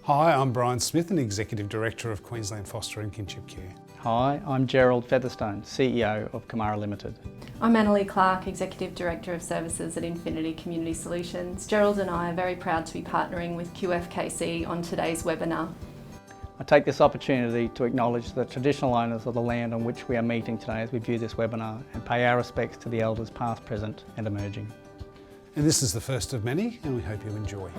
Hi, I'm Brian Smith, and Executive Director of Queensland Foster and Kinship Care. Hi, I'm Gerald Featherstone, CEO of Kummara Limited. I'm Annalie Clark, Executive Director of Services at Infinity Community Solutions. Gerald and I are very proud to be partnering with QFKC on today's webinar. I take this opportunity to acknowledge the traditional owners of the land on which we are meeting today as we view this webinar and pay our respects to the elders past, present and emerging. And this is the first of many, and we hope you enjoy.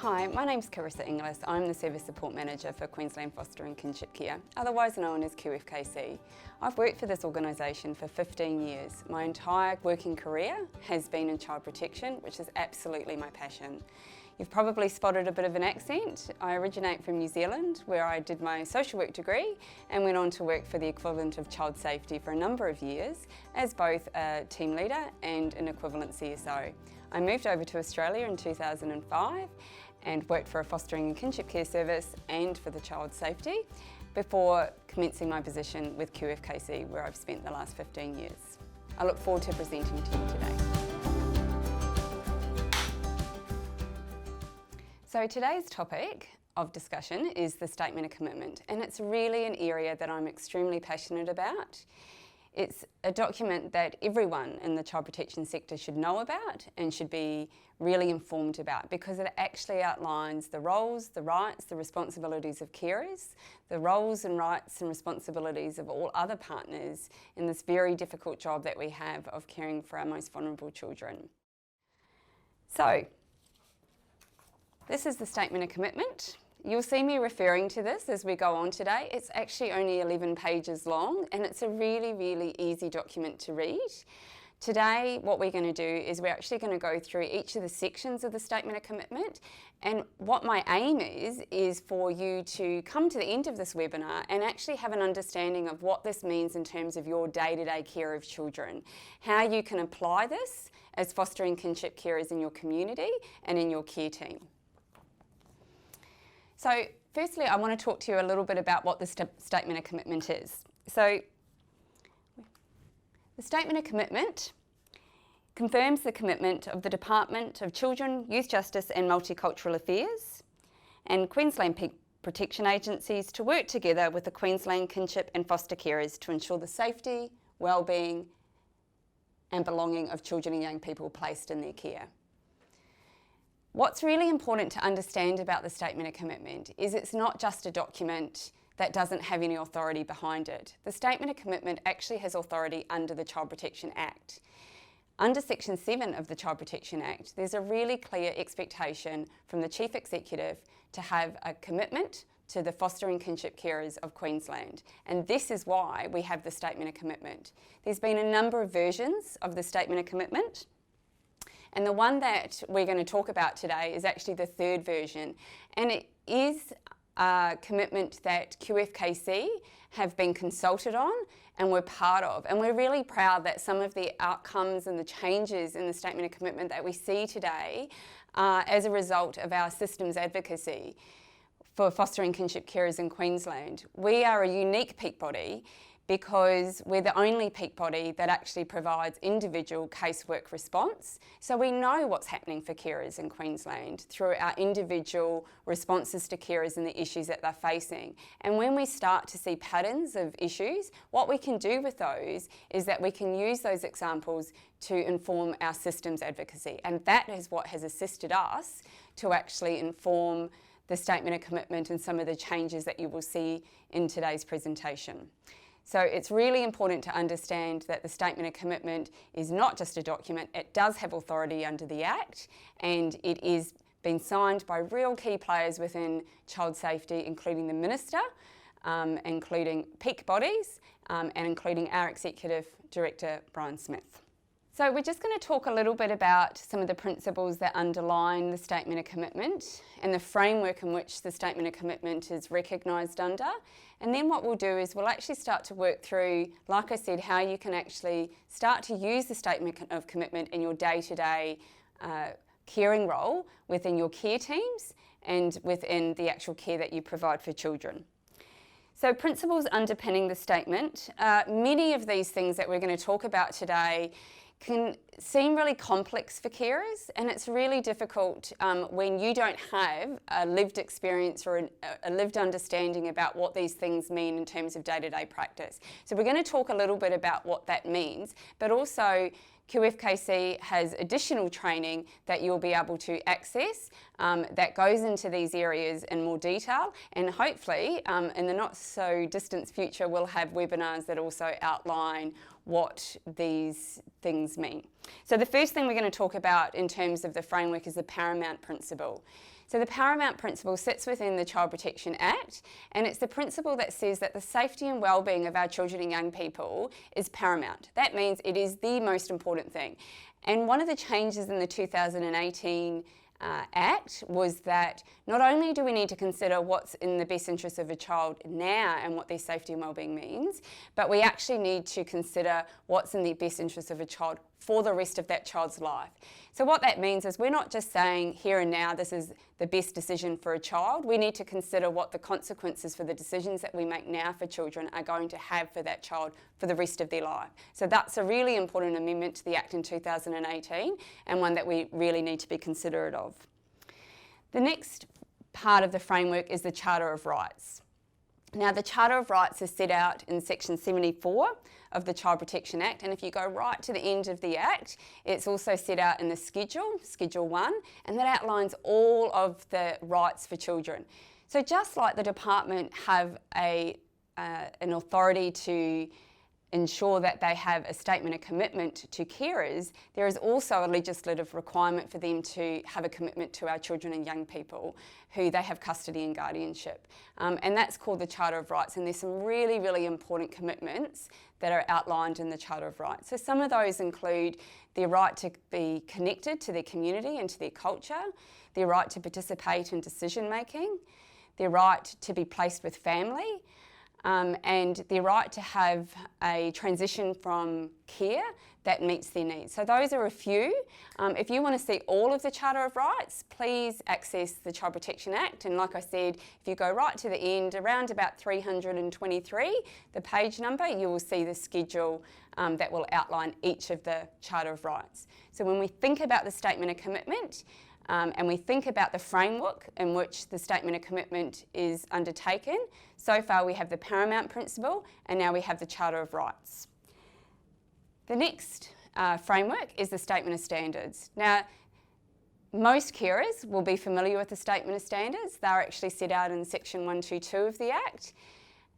Hi, my name's Carissa Inglis. I'm the Service Support Manager for Queensland Foster and Kinship Care, otherwise known as QFKC. I've worked for this organisation for 15 years. My entire working career has been in child protection, which is absolutely my passion. You've probably spotted a bit of an accent. I originate from New Zealand, where I did my social work degree and went on to work for the equivalent of child safety for a number of years as both a team leader and an equivalent CSO. I moved over to Australia in 2005 and worked for a fostering and kinship care service and for the child safety before commencing my position with QFKC, where I've spent the last 15 years. I look forward to presenting to you today. So today's topic of discussion is the Statement of Commitment, and it's really an area that I'm extremely passionate about. It's a document that everyone in the child protection sector should know about and should be really informed about, because it actually outlines the roles, the rights, the responsibilities of carers, the roles and rights and responsibilities of all other partners in this very difficult job that we have of caring for our most vulnerable children. So, this is the Statement of Commitment. You'll see me referring to this as we go on today. It's actually only 11 pages long, and it's a really, really easy document to read. Today, what we're going to do is we're actually going to go through each of the sections of the Statement of Commitment, and what my aim is for you to come to the end of this webinar and actually have an understanding of what this means in terms of your day-to-day care of children, how you can apply this as fostering kinship carers in your community and in your care team. So firstly, I want to talk to you a little bit about what the Statement of Commitment is. So the Statement of Commitment confirms the commitment of the Department of Children, Youth Justice and Multicultural Affairs and Queensland Protection Agencies to work together with the Queensland Kinship and Foster Carers to ensure the safety, wellbeing and belonging of children and young people placed in their care. What's really important to understand about the Statement of Commitment is it's not just a document that doesn't have any authority behind it. The Statement of Commitment actually has authority under the Child Protection Act. Under Section 7 of the Child Protection Act, there's a really clear expectation from the Chief Executive to have a commitment to the foster and kinship carers of Queensland. And this is why we have the Statement of Commitment. There's been a number of versions of the Statement of Commitment, and the one that we're going to talk about today is actually the third version, and it is a commitment that QFKC have been consulted on and we're part of. And we're really proud that some of the outcomes and the changes in the Statement of Commitment that we see today are as a result of our systems advocacy for fostering kinship carers in Queensland. We are a unique peak body because we're the only peak body that actually provides individual casework response. So we know what's happening for carers in Queensland through our individual responses to carers and the issues that they're facing. And when we start to see patterns of issues, what we can do with those is that we can use those examples to inform our systems advocacy. And that is what has assisted us to actually inform the Statement of Commitment and some of the changes that you will see in today's presentation. So it's really important to understand that the Statement of Commitment is not just a document, it does have authority under the Act, and it is been signed by real key players within child safety, including the Minister, including peak bodies, and including our Executive Director, Brian Smith. So we're just going to talk a little bit about some of the principles that underline the Statement of Commitment and the framework in which the Statement of Commitment is recognised under. And then what we'll do is we'll actually start to work through, like I said, how you can actually start to use the Statement of Commitment in your day-to-day caring role within your care teams and within the actual care that you provide for children. So principles underpinning the statement, many of these things that we're going to talk about today can seem really complex for carers, and it's really difficult when you don't have a lived experience or a lived understanding about what these things mean in terms of day-to-day practice. So we're going to talk a little bit about what that means, but also QFKC has additional training that you'll be able to access that goes into these areas in more detail, and hopefully in the not so distant future we'll have webinars that also outline what these things mean. So the first thing we're going to talk about in terms of the framework is the paramount principle. So the paramount principle sits within the Child Protection Act, and it's the principle that says that the safety and well-being of our children and young people is paramount. That means it is the most important thing. And one of the changes in the 2018 Act was that not only do we need to consider what's in the best interest of a child now and what their safety and well-being means, but we actually need to consider what's in the best interest of a child for the rest of that child's life. So what that means is we're not just saying here and now this is the best decision for a child. We need to consider what the consequences for the decisions that we make now for children are going to have for that child for the rest of their life. So that's a really important amendment to the Act in 2018, and one that we really need to be considerate of. The next part of the framework is the Charter of Rights. Now, the Charter of Rights is set out in section 74 of the Child Protection Act, and if you go right to the end of the Act, it's also set out in the Schedule 1, and that outlines all of the rights for children. So just like the department have an authority to ensure that they have a statement of commitment to carers, there is also a legislative requirement for them to have a commitment to our children and young people who they have custody and guardianship. And that's called the Charter of Rights, and there's some really, really important commitments that are outlined in the Charter of Rights. So some of those include their right to be connected to their community and to their culture, their right to participate in decision making, their right to be placed with family, and their right to have a transition from care that meets their needs. So those are a few. If you want to see all of the Charter of Rights, please access the Child Protection Act, and like I said, if you go right to the end, around about 323, the page number, you will see the schedule that will outline each of the Charter of Rights. So when we think about the Statement of Commitment, and we think about the framework in which the Statement of Commitment is undertaken, so far we have the Paramount Principle, and now we have the Charter of Rights. The next framework is the Statement of Standards. Now, most carers will be familiar with the Statement of Standards. They're actually set out in section 122 of the Act.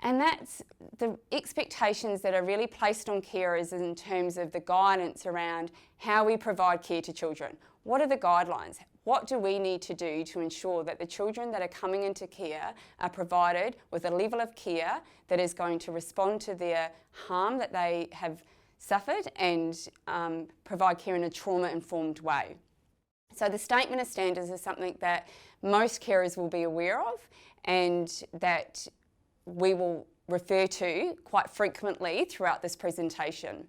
And that's the expectations that are really placed on carers in terms of the guidance around how we provide care to children. What are the guidelines? What do we need to do to ensure that the children that are coming into care are provided with a level of care that is going to respond to their harm that they have suffered and provide care in a trauma-informed way? So the Statement of Standards is something that most carers will be aware of and that we will refer to quite frequently throughout this presentation.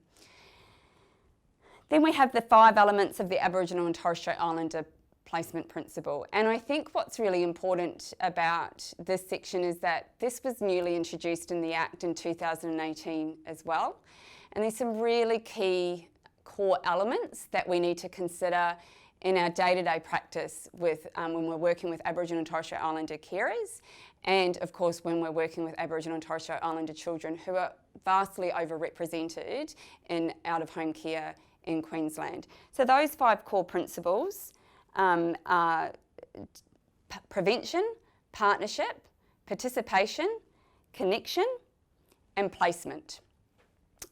Then we have the 5 elements of the Aboriginal and Torres Strait Islander placement principle, and I think what's really important about this section is that this was newly introduced in the Act in 2018 as well, and there's some really key core elements that we need to consider in our day-to-day practice with when we're working with Aboriginal and Torres Strait Islander carers, and of course when we're working with Aboriginal and Torres Strait Islander children who are vastly overrepresented in out-of-home care in Queensland. So those 5 core principles are prevention, partnership, participation, connection, and placement.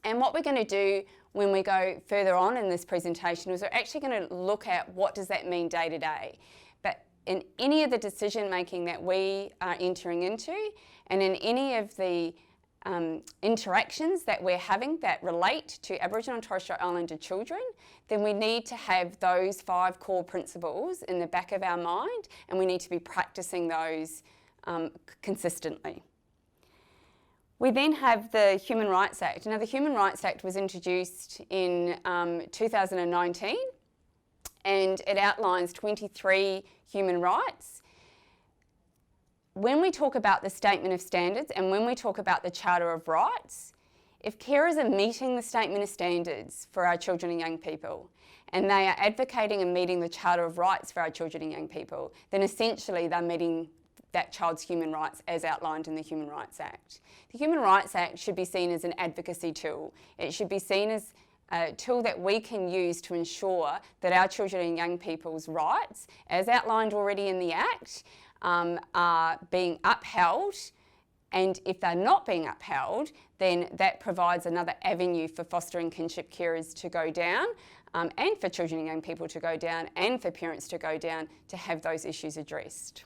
And what we're going to do when we go further on in this presentation is we're actually going to look at what does that mean day to day. But in any of the decision making that we are entering into, and in any of the interactions that we're having that relate to Aboriginal and Torres Strait Islander children, then we need to have those 5 core principles in the back of our mind, and we need to be practicing those consistently. We then have the Human Rights Act. Now, the Human Rights Act was introduced in 2019, and it outlines 23 human rights. When we talk about the Statement of Standards and when we talk about the Charter of Rights, If carers are meeting the statement of standards for our children and young people, and they are advocating and meeting the Charter of Rights for our children and young people, then essentially they're meeting that child's human rights as outlined in the Human Rights Act. The Human Rights Act should be seen as an advocacy tool. It should be seen as a tool that we can use to ensure that our children and young people's rights, as outlined already in the Act, are being upheld. And if they're not being upheld, then that provides another avenue for foster and kinship carers to go down, and for children and young people to go down, and for parents to go down to have those issues addressed.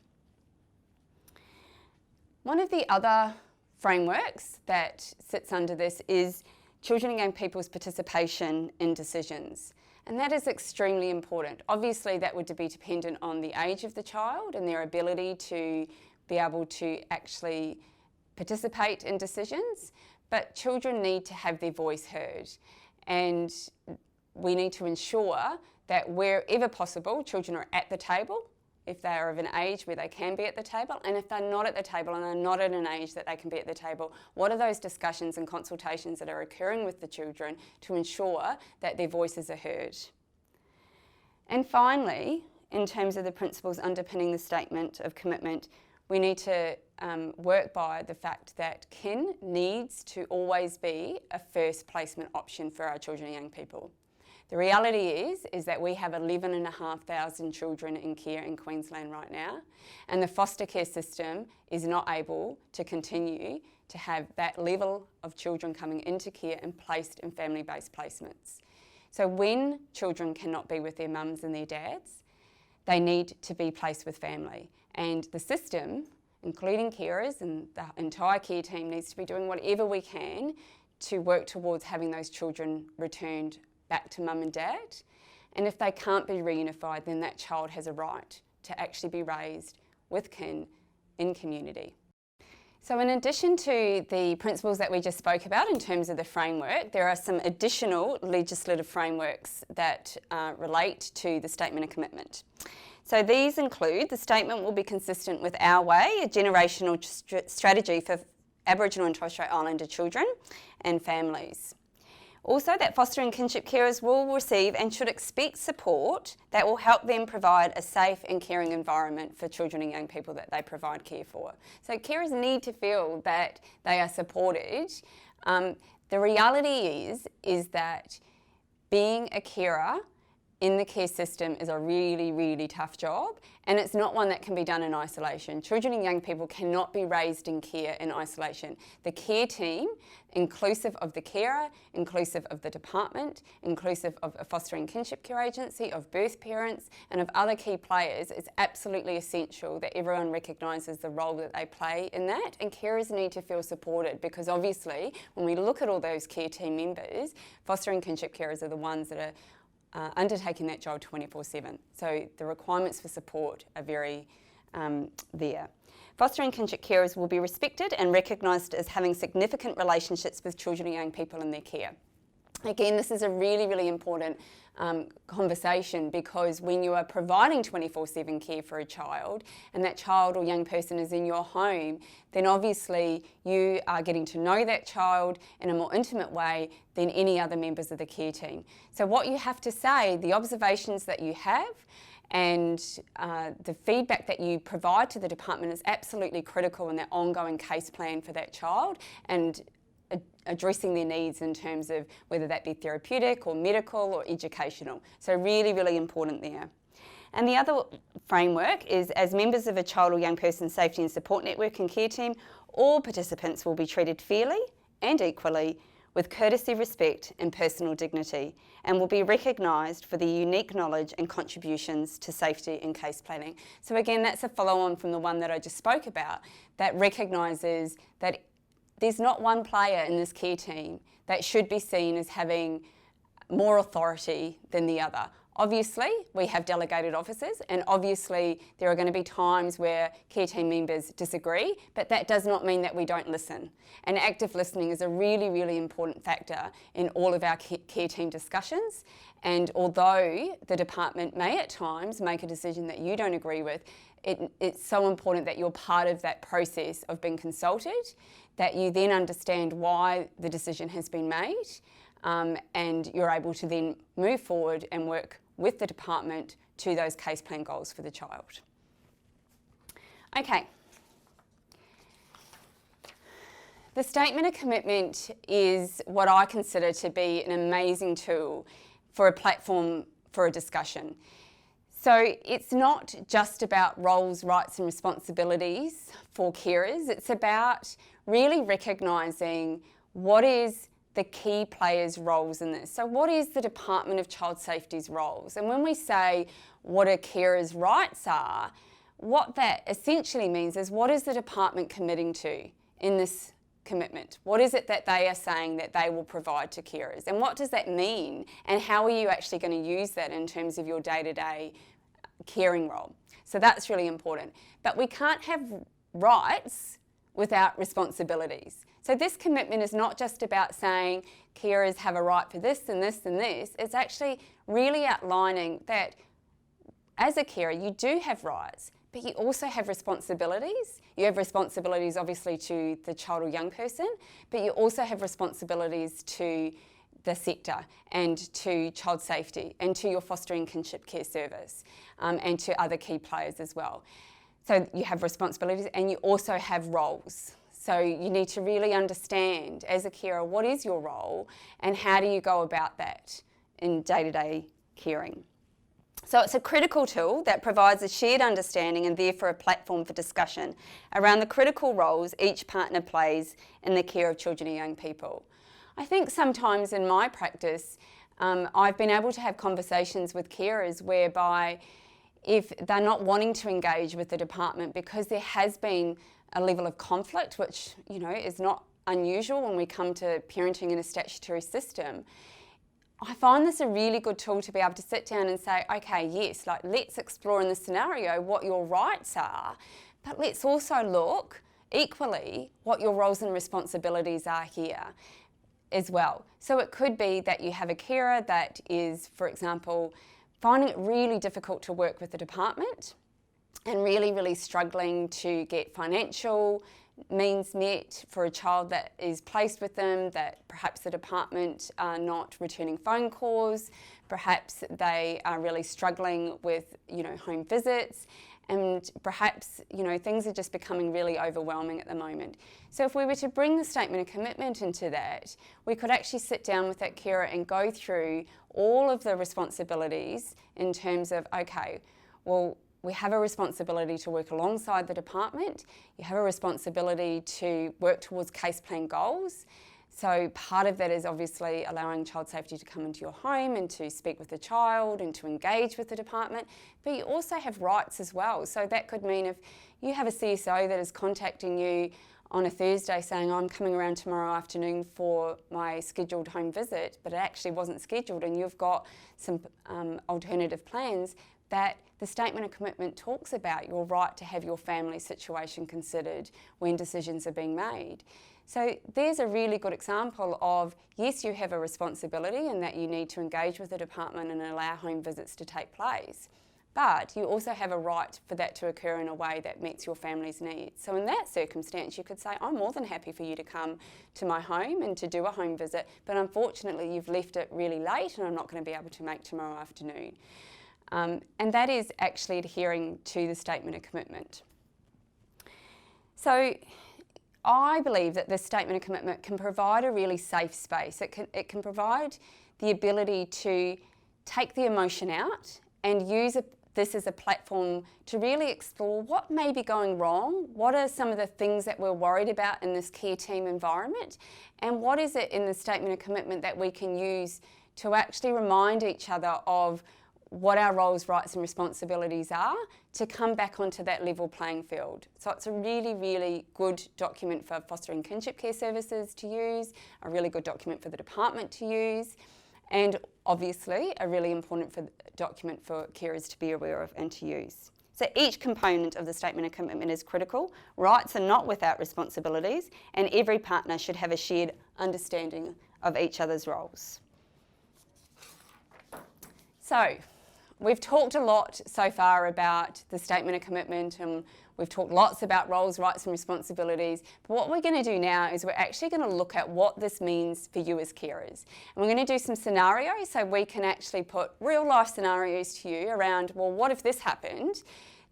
One of the other frameworks that sits under this is children and young people's participation in decisions. And that is extremely important. Obviously, that would be dependent on the age of the child and their ability to be able to actually participate in decisions, but children need to have their voice heard. And we need to ensure that wherever possible, children are at the table, if they are of an age where they can be at the table, and if they're not at the table and are not at an age that they can be at the table, what are those discussions and consultations that are occurring with the children to ensure that their voices are heard? And finally, in terms of the principles underpinning the statement of commitment, we need to work by the fact that kin needs to always be a first placement option for our children and young people. The reality is that we have 11,500 children in care in Queensland right now, and the foster care system is not able to continue to have that level of children coming into care and placed in family-based placements. So when children cannot be with their mums and their dads, they need to be placed with family. And the system, including carers and the entire care team, needs to be doing whatever we can to work towards having those children returned back to mum and dad. And if they can't be reunified, then that child has a right to actually be raised with kin in community. So in addition to the principles that we just spoke about in terms of the framework, there are some additional legislative frameworks that relate to the statement of commitment. So these include: the statement will be consistent with Our Way, a generational strategy for Aboriginal and Torres Strait Islander children and families. Also, that foster and kinship carers will receive and should expect support that will help them provide a safe and caring environment for children and young people that they provide care for. So carers need to feel that they are supported. The reality is that being a carer in the care system is a really, really tough job, and it's not one that can be done in isolation. Children and young people cannot be raised in care in isolation. The care team, inclusive of the carer, inclusive of the department, inclusive of a foster and kinship care agency, of birth parents, and of other key players, it's absolutely essential that everyone recognises the role that they play in that, and carers need to feel supported, because obviously when we look at all those care team members, foster and kinship carers are the ones that are undertaking that job 24/7. So the requirements for support are very there. Foster and kinship carers will be respected and recognised as having significant relationships with children and young people in their care. Again, this is a really, really important conversation, because when you are providing 24/7 care for a child and that child or young person is in your home, then obviously you are getting to know that child in a more intimate way than any other members of the care team. So what you have to say, the observations that you have, and the feedback that you provide to the department is absolutely critical in that ongoing case plan for that child, and addressing their needs in terms of whether that be therapeutic or medical or educational. So really, really important there. And the other framework is, as members of a child or young person safety and support network and care team, all participants will be treated fairly and equally, with courtesy, respect and personal dignity, and will be recognised for their unique knowledge and contributions to safety and case planning. So again, that's a follow-on from the one that I just spoke about, that recognises that there's not one player in this care team that should be seen as having more authority than the other. Obviously, we have delegated officers, and obviously there are going to be times where care team members disagree, but that does not mean that we don't listen. And active listening is a really, really important factor in all of our care team discussions. And although the department may at times make a decision that you don't agree with, it's so important that you're part of that process of being consulted, that you then understand why the decision has been made, and you're able to then move forward and work with the department to those case plan goals for the child. Okay. The statement of commitment is what I consider to be an amazing tool for a platform for a discussion. So it's not just about roles, rights and responsibilities for carers. It's about really recognising what is the key players' roles in this. So what is the Department of Child Safety's roles? And when we say what a carer's rights are, what that essentially means is what is the department committing to in this commitment? What is it that they are saying that they will provide to carers? And what does that mean? And how are you actually going to use that in terms of your day-to-day caring role? So that's really important. But we can't have rights without responsibilities. So this commitment is not just about saying carers have a right for this and this and this. It's actually really outlining that as a carer, you do have rights, but you also have responsibilities. You have responsibilities obviously to the child or young person, but you also have responsibilities to the sector and to child safety and to your foster and kinship care service, and to other key players as well. So you have responsibilities and you also have roles. So you need to really understand as a carer what is your role and how do you go about that in day-to-day caring. So it's a critical tool that provides a shared understanding and therefore a platform for discussion around the critical roles each partner plays in the care of children and young people. I think sometimes in my practice, I've been able to have conversations with carers whereby if they're not wanting to engage with the department because there has been a level of conflict, which, you know, is not unusual when we come to parenting in a statutory system, I find this a really good tool to be able to sit down and say, okay, yes, like let's explore in this scenario what your rights are, but let's also look equally what your roles and responsibilities are here as well. So it could be that you have a carer that is, for example, finding it really difficult to work with the department and really, really struggling to get financial means met for a child that is placed with them, that perhaps the department are not returning phone calls, perhaps they are really struggling with, you know, home visits, and perhaps, you know, things are just becoming really overwhelming at the moment. So if we were to bring the statement of commitment into that, we could actually sit down with that carer and go through all of the responsibilities in terms of, okay, well, we have a responsibility to work alongside the department. You have a responsibility to work towards case plan goals. So part of that is obviously allowing child safety to come into your home and to speak with the child and to engage with the department, but you also have rights as well. So that could mean if you have a CSO that is contacting you on a Thursday saying, I'm coming around tomorrow afternoon for my scheduled home visit, but it actually wasn't scheduled and you've got some alternative plans, that the statement of commitment talks about your right to have your family situation considered when decisions are being made. So there's a really good example of, yes, you have a responsibility and that you need to engage with the department and allow home visits to take place, but you also have a right for that to occur in a way that meets your family's needs. So in that circumstance, you could say, I'm more than happy for you to come to my home and to do a home visit, but unfortunately you've left it really late and I'm not going to be able to make tomorrow afternoon. And that is actually adhering to the statement of commitment. So I believe that this statement of commitment can provide a really safe space. It can provide the ability to take the emotion out and use this as a platform to really explore what may be going wrong, what are some of the things that we're worried about in this care team environment, and what is it in the statement of commitment that we can use to actually remind each other of what our roles, rights and responsibilities are to come back onto that level playing field. So it's a really, really good document for foster and kinship care services to use, a really good document for the department to use, and obviously a really important document for carers to be aware of and to use. So each component of the statement of commitment is critical. Rights are not without responsibilities, and every partner should have a shared understanding of each other's roles. So, we've talked a lot so far about the statement of commitment, and we've talked lots about roles, rights and responsibilities. But what we're going to do now is we're actually going to look at what this means for you as carers. And we're going to do some scenarios so we can actually put real life scenarios to you around, well, what if this happened?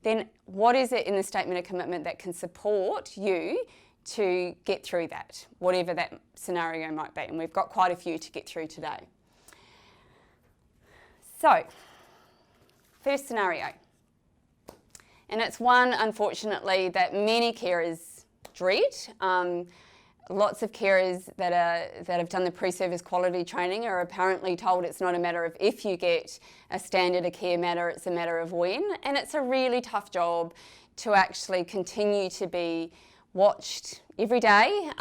Then what is it in the statement of commitment that can support you to get through that, whatever that scenario might be? And we've got quite a few to get through today. So, first scenario, and it's one, unfortunately, that many carers dread. Lots of carers that have done the pre-service quality training are apparently told it's not a matter of if you get a standard of care matter, it's a matter of when, and it's a really tough job to actually continue to be watched every day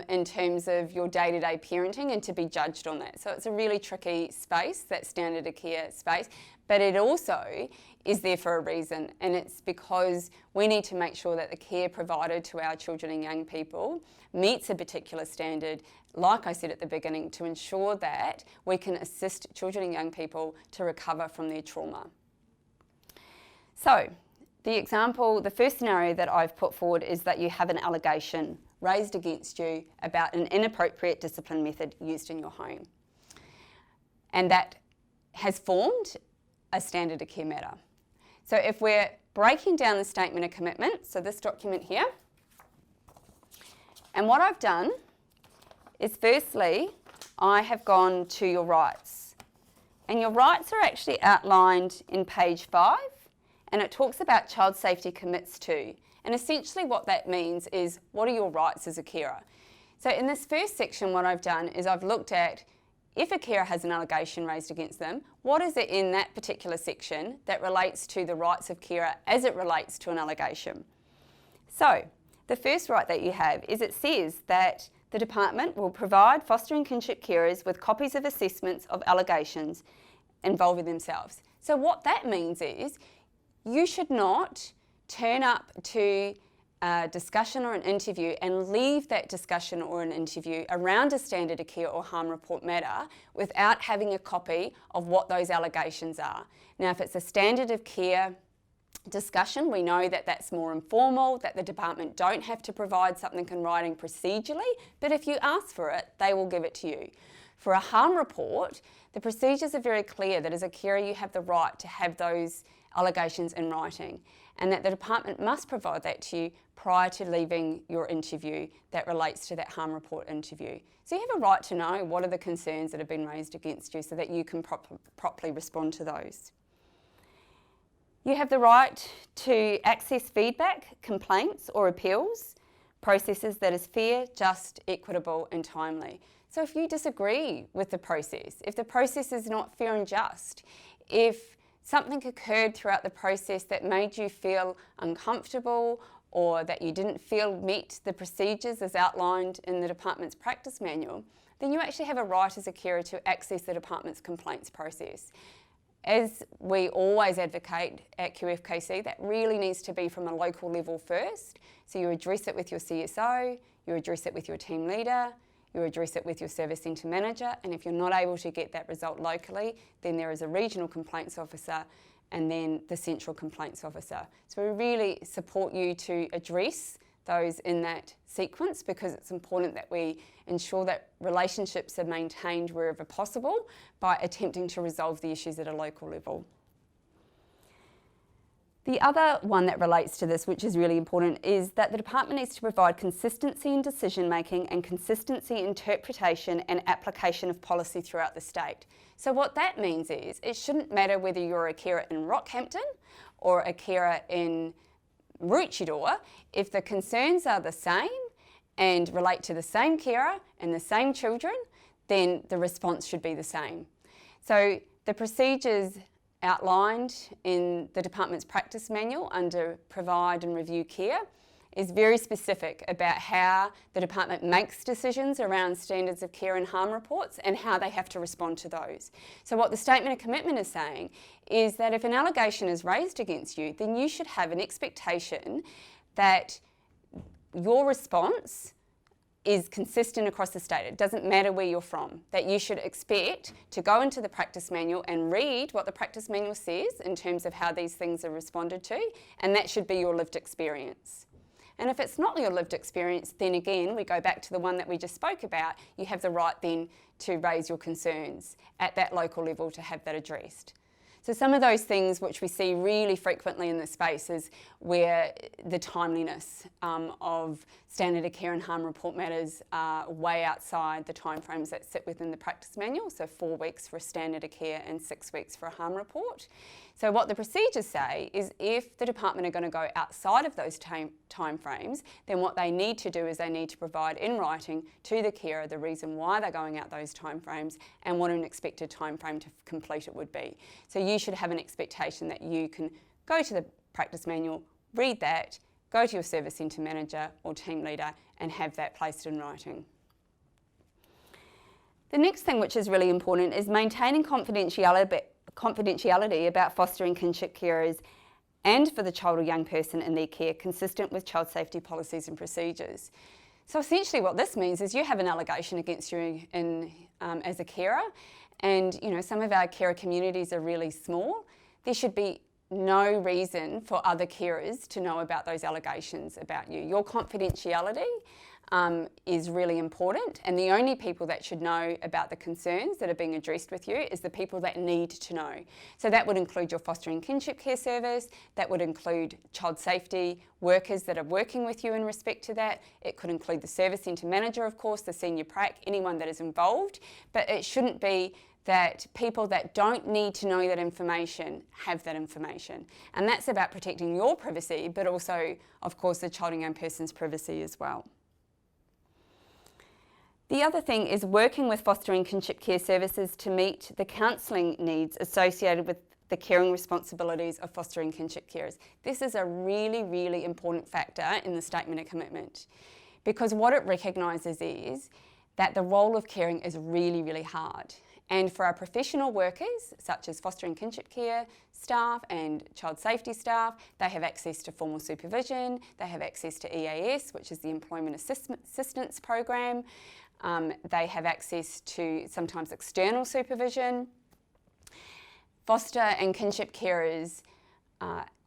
in terms of your day-to-day parenting and to be judged on that. So it's a really tricky space, that standard of care space, but it also is there for a reason, and it's because we need to make sure that the care provided to our children and young people meets a particular standard, like I said at the beginning, to ensure that we can assist children and young people to recover from their trauma. So, the first scenario that I've put forward is that you have an allegation raised against you about an inappropriate discipline method used in your home. And that has formed a standard of care matter. So if we're breaking down the statement of commitment, so this document here, and what I've done is firstly, I have gone to your rights. And your rights are actually outlined in page 5. And it talks about child safety commits to. And essentially what that means is, what are your rights as a carer? So in this first section, what I've done is I've looked at, if a carer has an allegation raised against them, what is it in that particular section that relates to the rights of carer as it relates to an allegation? So the first right that you have is it says that the department will provide foster and kinship carers with copies of assessments of allegations involving themselves. So what that means is, you should not turn up to a discussion or an interview and leave that discussion or an interview around a standard of care or harm report matter without having a copy of what those allegations are. Now, if it's a standard of care discussion, we know that that's more informal, that the department don't have to provide something in writing procedurally, but if you ask for it, they will give it to you. For a harm report, the procedures are very clear that as a carer you have the right to have those allegations in writing, and that the department must provide that to you prior to leaving your interview that relates to that harm report interview. So you have a right to know what are the concerns that have been raised against you so that you can properly respond to those. You have the right to access feedback, complaints or appeals processes that is fair, just, equitable and timely. So if you disagree with the process, if the process is not fair and just, if something occurred throughout the process that made you feel uncomfortable or that you didn't feel met the procedures as outlined in the department's practice manual, then you actually have a right as a carer to access the department's complaints process. As we always advocate at QFKC, that really needs to be from a local level first. So you address it with your CSO, you address it with your team leader, you address it with your service centre manager, and if you're not able to get that result locally, then there is a regional complaints officer and then the central complaints officer. So we really support you to address those in that sequence, because it's important that we ensure that relationships are maintained wherever possible by attempting to resolve the issues at a local level. The other one that relates to this, which is really important, is that the department needs to provide consistency in decision making and consistency in interpretation and application of policy throughout the state. So what that means is, it shouldn't matter whether you're a carer in Rockhampton or a carer in Maroochydore, if the concerns are the same and relate to the same carer and the same children, then the response should be the same. So the procedures outlined in the department's practice manual under provide and review care is very specific about how the department makes decisions around standards of care and harm reports and how they have to respond to those. So what the statement of commitment is saying is that if an allegation is raised against you, then you should have an expectation that your response is consistent across the state. It doesn't matter where you're from, that you should expect to go into the practice manual and read what the practice manual says in terms of how these things are responded to, and that should be your lived experience. And if it's not your lived experience, then again, we go back to the one that we just spoke about. You have the right then to raise your concerns at that local level to have that addressed. So some of those things which we see really frequently in this space is where the timeliness of standard of care and harm report matters are way outside the timeframes that sit within the practice manual, so 4 weeks for a standard of care and 6 weeks for a harm report. So what the procedures say is if the department are going to go outside of those timeframes, then what they need to do is they need to provide in writing to the carer the reason why they're going out those timeframes and what an expected timeframe to complete it would be. So you should have an expectation that you can go to the practice manual, read that, go to your service centre manager or team leader and have that placed in writing. The next thing which is really important is maintaining confidentiality about fostering kinship carers and for the child or young person in their care consistent with child safety policies and procedures. So essentially what this means is you have an allegation against you as a carer, and some of our carer communities are really small. There should be no reason for other carers to know about those allegations about you. Your confidentiality is really important, and the only people that should know about the concerns that are being addressed with you is the people that need to know. So that would include your foster and kinship care service, that would include child safety workers that are working with you in respect to that. It could include the service centre manager, of course, the senior prac, anyone that is involved, but it shouldn't be that people that don't need to know that information have that information. And that's about protecting your privacy, but also, of course, the child and young person's privacy as well. The other thing is working with foster and kinship care services to meet the counselling needs associated with the caring responsibilities of foster and kinship carers. This is a really, really important factor in the statement of commitment, because what it recognises is that the role of caring is really, really hard. And for our professional workers, such as foster and kinship care staff and child safety staff, they have access to formal supervision, they have access to EAS, which is the Employment Assistance Program, they have access to sometimes external supervision. Foster and kinship carers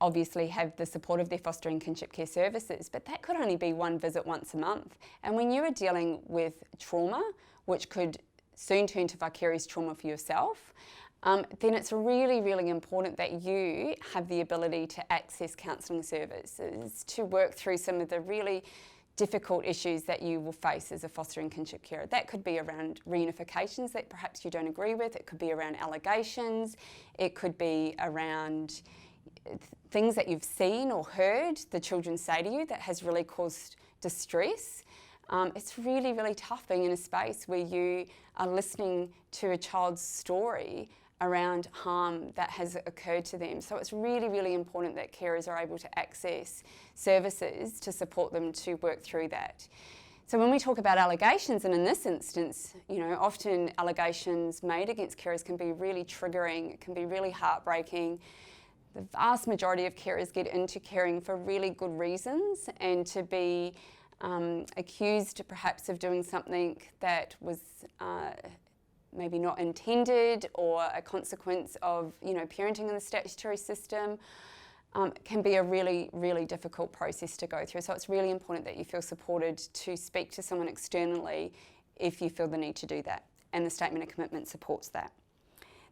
obviously have the support of their foster and kinship care services, but that could only be one visit once a month. And when you are dealing with trauma, which could soon turn to vicarious trauma for yourself, then it's really, really important that you have the ability to access counselling services, to work through some of the really difficult issues that you will face as a foster and kinship carer. That could be around reunifications that perhaps you don't agree with, it could be around allegations, it could be around things that you've seen or heard the children say to you that has really caused distress. It's really, really tough being in a space where you are listening to a child's story around harm that has occurred to them. So it's really, really important that carers are able to access services to support them to work through that. So when we talk about allegations, and in this instance, often allegations made against carers can be really triggering, it can be really heartbreaking. The vast majority of carers get into caring for really good reasons, and to be accused perhaps of doing something that was maybe not intended, or a consequence of parenting in the statutory system, can be a really, really difficult process to go through. So it's really important that you feel supported to speak to someone externally if you feel the need to do that, and the statement of commitment supports that.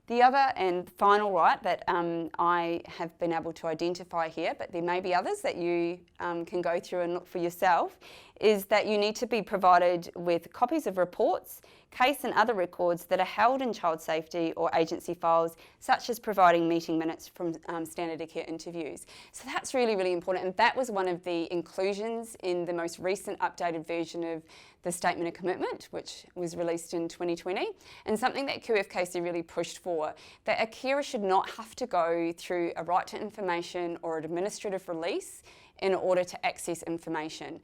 The other and final right that I have been able to identify here, but there may be others that you can go through and look for yourself, is that you need to be provided with copies of reports, case and other records that are held in child safety or agency files, such as providing meeting minutes from standard of care interviews. So that's really, really important, and that was one of the inclusions in the most recent updated version of the Statement of Commitment, which was released in 2020, and something that QFKC really pushed for, that a carer should not have to go through a right to information or an administrative release in order to access information,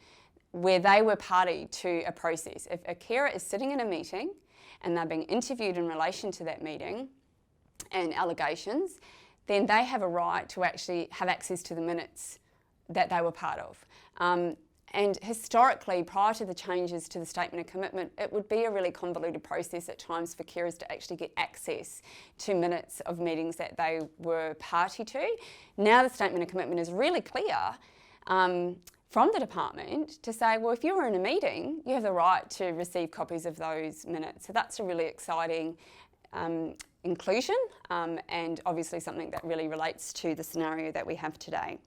where they were party to a process. If a carer is sitting in a meeting and they're being interviewed in relation to that meeting and allegations, then they have a right to actually have access to the minutes that they were part of. And historically, prior to the changes to the Statement of Commitment, it would be a really convoluted process at times for carers to actually get access to minutes of meetings that they were party to. Now the Statement of Commitment is really clear from the department to say, well, if you were in a meeting, you have the right to receive copies of those minutes. So that's a really exciting inclusion and obviously something that really relates to the scenario that we have today.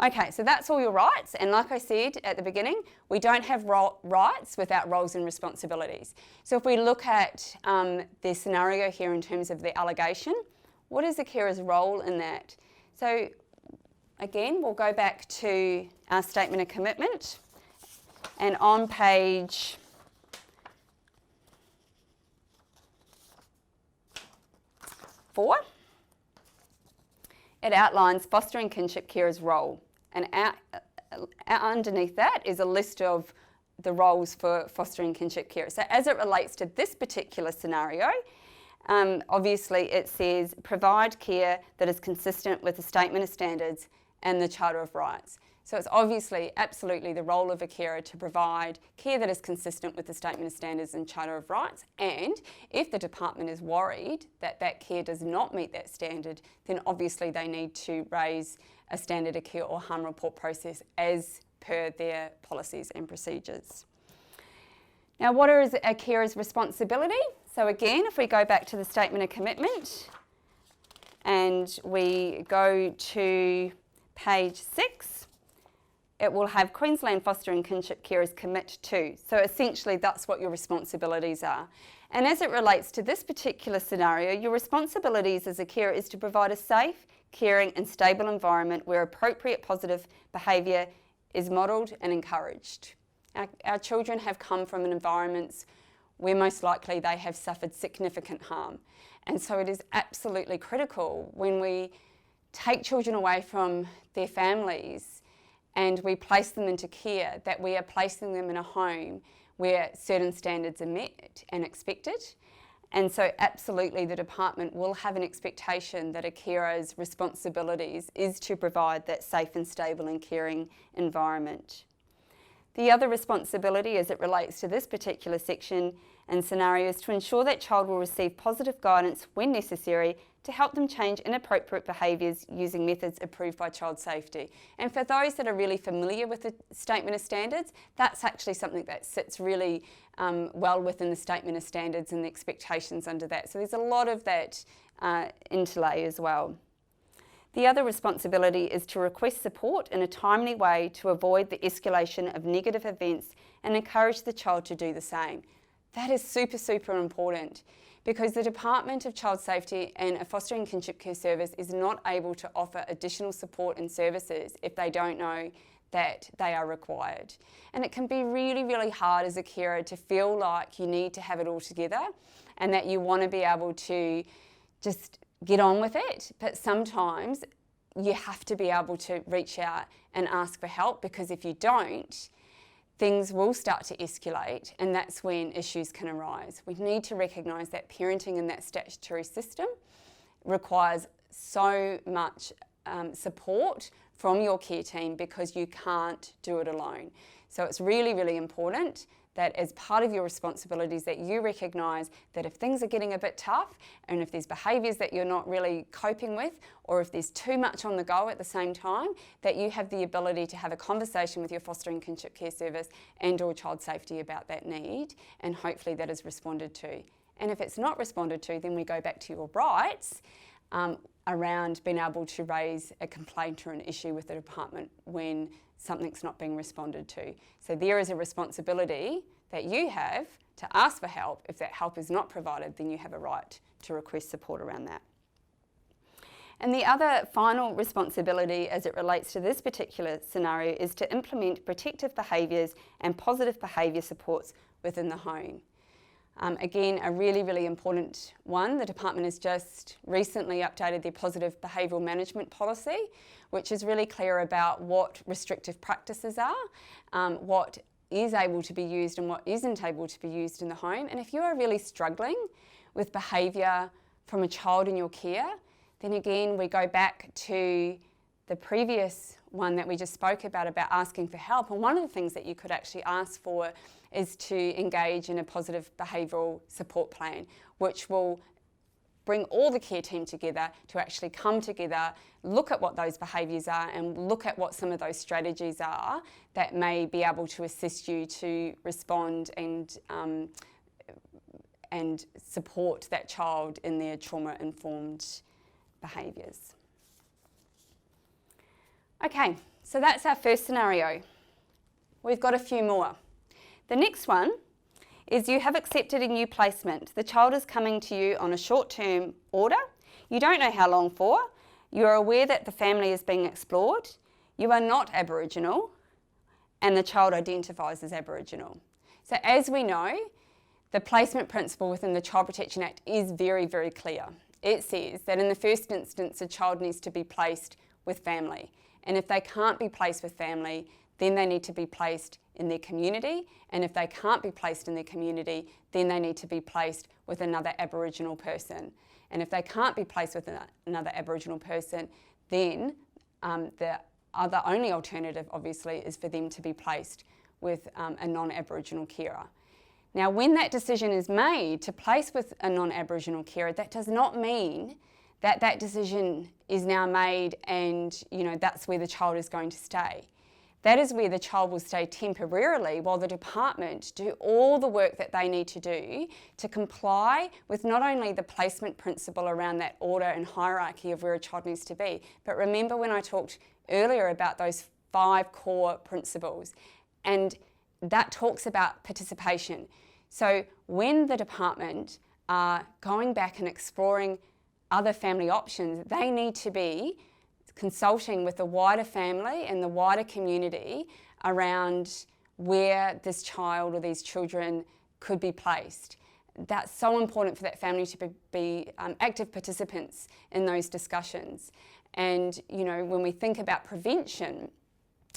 Okay, so that's all your rights, and like I said at the beginning, we don't have rights without roles and responsibilities. So if we look at the scenario here in terms of the allegation, what is the carer's role in that? So again, we'll go back to our Statement of Commitment, and on page 4, it outlines Foster and Kinship Carers' role. And underneath that is a list of the roles for Foster and Kinship Carers. So as it relates to this particular scenario, obviously it says provide care that is consistent with the Statement of Standards and the Charter of Rights. So it's obviously absolutely the role of a carer to provide care that is consistent with the Statement of Standards and Charter of Rights, and if the department is worried that that care does not meet that standard, then obviously they need to raise a standard of care or harm report process as per their policies and procedures. Now, what is a carer's responsibility? So again, if we go back to the Statement of Commitment and we go to page 6, it will have Queensland Foster and Kinship Carers commit to. So essentially that's what your responsibilities are. And as it relates to this particular scenario, your responsibilities as a carer is to provide a safe, caring and stable environment where appropriate positive behaviour is modelled and encouraged. Our children have come from environments where most likely they have suffered significant harm. And so it is absolutely critical when we take children away from their families and we place them into care, that we are placing them in a home where certain standards are met and expected. And so absolutely the department will have an expectation that a carer's responsibilities is to provide that safe and stable and caring environment. The other responsibility as it relates to this particular section and scenario is to ensure that child will receive positive guidance when necessary to help them change inappropriate behaviours using methods approved by Child Safety. And for those that are really familiar with the Statement of Standards, that's actually something that sits really well within the Statement of Standards and the expectations under that. So there's a lot of that interlay as well. The other responsibility is to request support in a timely way to avoid the escalation of negative events and encourage the child to do the same. That is super, super important, because the Department of Child Safety and a Foster and Kinship Care Service is not able to offer additional support and services if they don't know that they are required. And it can be really, really hard as a carer to feel like you need to have it all together and that you want to be able to just get on with it, but sometimes you have to be able to reach out and ask for help, because if you don't, things will start to escalate, and that's when issues can arise. We need to recognise that parenting in that statutory system requires so much support from your care team, because you can't do it alone. So it's really, really important that as part of your responsibilities that you recognise that if things are getting a bit tough, and if there's behaviours that you're not really coping with, or if there's too much on the go at the same time, that you have the ability to have a conversation with your Foster and Kinship Care Service and or Child Safety about that need, and hopefully that is responded to. And if it's not responded to, then we go back to your rights around being able to raise a complaint or an issue with the department when something's not being responded to. So there is a responsibility that you have to ask for help. If that help is not provided, then you have a right to request support around that. And the other final responsibility as it relates to this particular scenario is to implement protective behaviours and positive behaviour supports within the home. Again, a really, really important one. The department has just recently updated their positive behavioural management policy, which is really clear about what restrictive practices are, what is able to be used and what isn't able to be used in the home. And if you are really struggling with behaviour from a child in your care, then again, we go back to the previous one that we just spoke about asking for help. And one of the things that you could actually ask for is to engage in a positive behavioural support plan, which will bring all the care team together to actually come together, look at what those behaviours are and look at what some of those strategies are that may be able to assist you to respond and support that child in their trauma-informed behaviours. Okay, so that's our first scenario. We've got a few more. The next one is you have accepted a new placement. The child is coming to you on a short-term order. You don't know how long for. You are aware that the family is being explored. You are not Aboriginal, and the child identifies as Aboriginal. So as we know, the placement principle within the Child Protection Act is very, very clear. It says that in the first instance, a child needs to be placed with family. And if they can't be placed with family, then they need to be placed in their community. And if they can't be placed in their community, then they need to be placed with another Aboriginal person. And if they can't be placed with another Aboriginal person, then the only alternative, obviously, is for them to be placed with a non-Aboriginal carer. Now, when that decision is made to place with a non-Aboriginal carer, that does not mean that that decision is now made and, that's where the child is going to stay. That is where the child will stay temporarily while the department do all the work that they need to do to comply with not only the placement principle around that order and hierarchy of where a child needs to be, but remember when I talked earlier about those 5 core principles, and that talks about participation. So when the department are going back and exploring other family options, they need to be consulting with the wider family and the wider community around where this child or these children could be placed. That's so important for that family to be active participants in those discussions. And, when we think about prevention,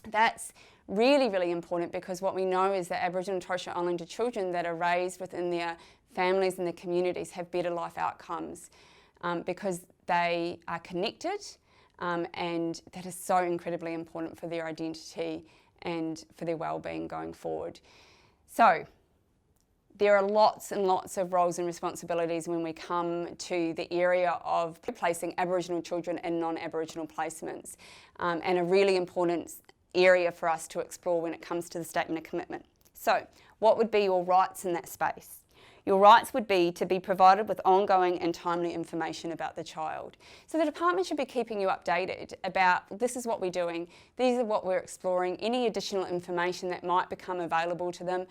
that's really, really important, because what we know is that Aboriginal and Torres Strait Islander children that are raised within their families and their communities have better life outcomes because they are connected, and that is so incredibly important for their identity and for their well-being going forward. So there are lots and lots of roles and responsibilities when we come to the area of placing Aboriginal children in non-Aboriginal placements, and a really important area for us to explore when it comes to the statement of commitment. So what would be your rights in that space? Your rights would be to be provided with ongoing and timely information about the child. So the department should be keeping you updated about, this is what we're doing, these are what we're exploring, any additional information that might become available to them.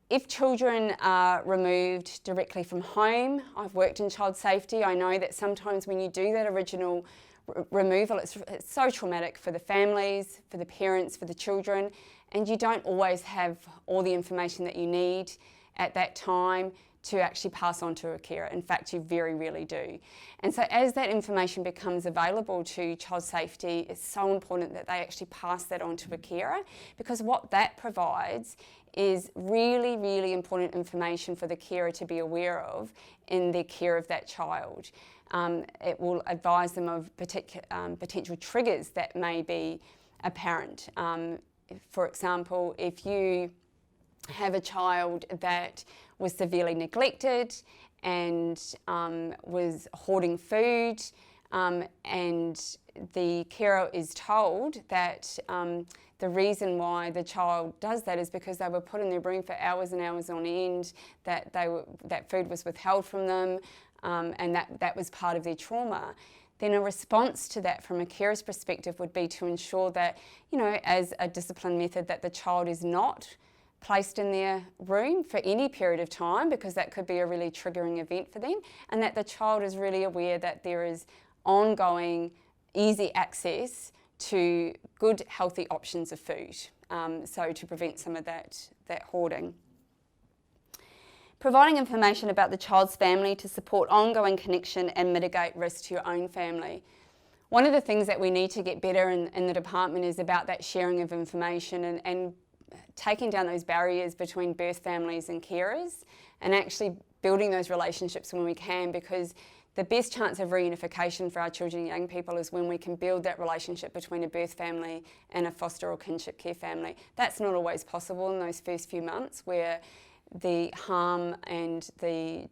If children are removed directly from home, I've worked in child safety, I know that sometimes when you do that original removal, it's so traumatic for the families, for the parents, for the children, and you don't always have all the information that you need at that time to actually pass on to a carer. In fact, you very rarely do. And so as that information becomes available to child safety, it's so important that they actually pass that on to a carer, because what that provides is really, really important information for the carer to be aware of in their care of that child. It will advise them of potential triggers that may be apparent. For example, if you have a child that was severely neglected and was hoarding food, and the carer is told that the reason why the child does that is because they were put in their room for hours and hours on end, that food was withheld from them, and that was part of their trauma, then a response to that from a carer's perspective would be to ensure that, as a discipline method, that the child is not placed in their room for any period of time, because that could be a really triggering event for them, and that the child is really aware that there is ongoing, easy access to good, healthy options of food, so to prevent some of that hoarding. providing information about the child's family to support ongoing connection and mitigate risk to your own family. One of the things that we need to get better in the department is about that sharing of information and taking down those barriers between birth families and carers, and actually building those relationships when we can, because the best chance of reunification for our children and young people is when we can build that relationship between a birth family and a foster or kinship care family. That's not always possible in those first few months, where the harm and the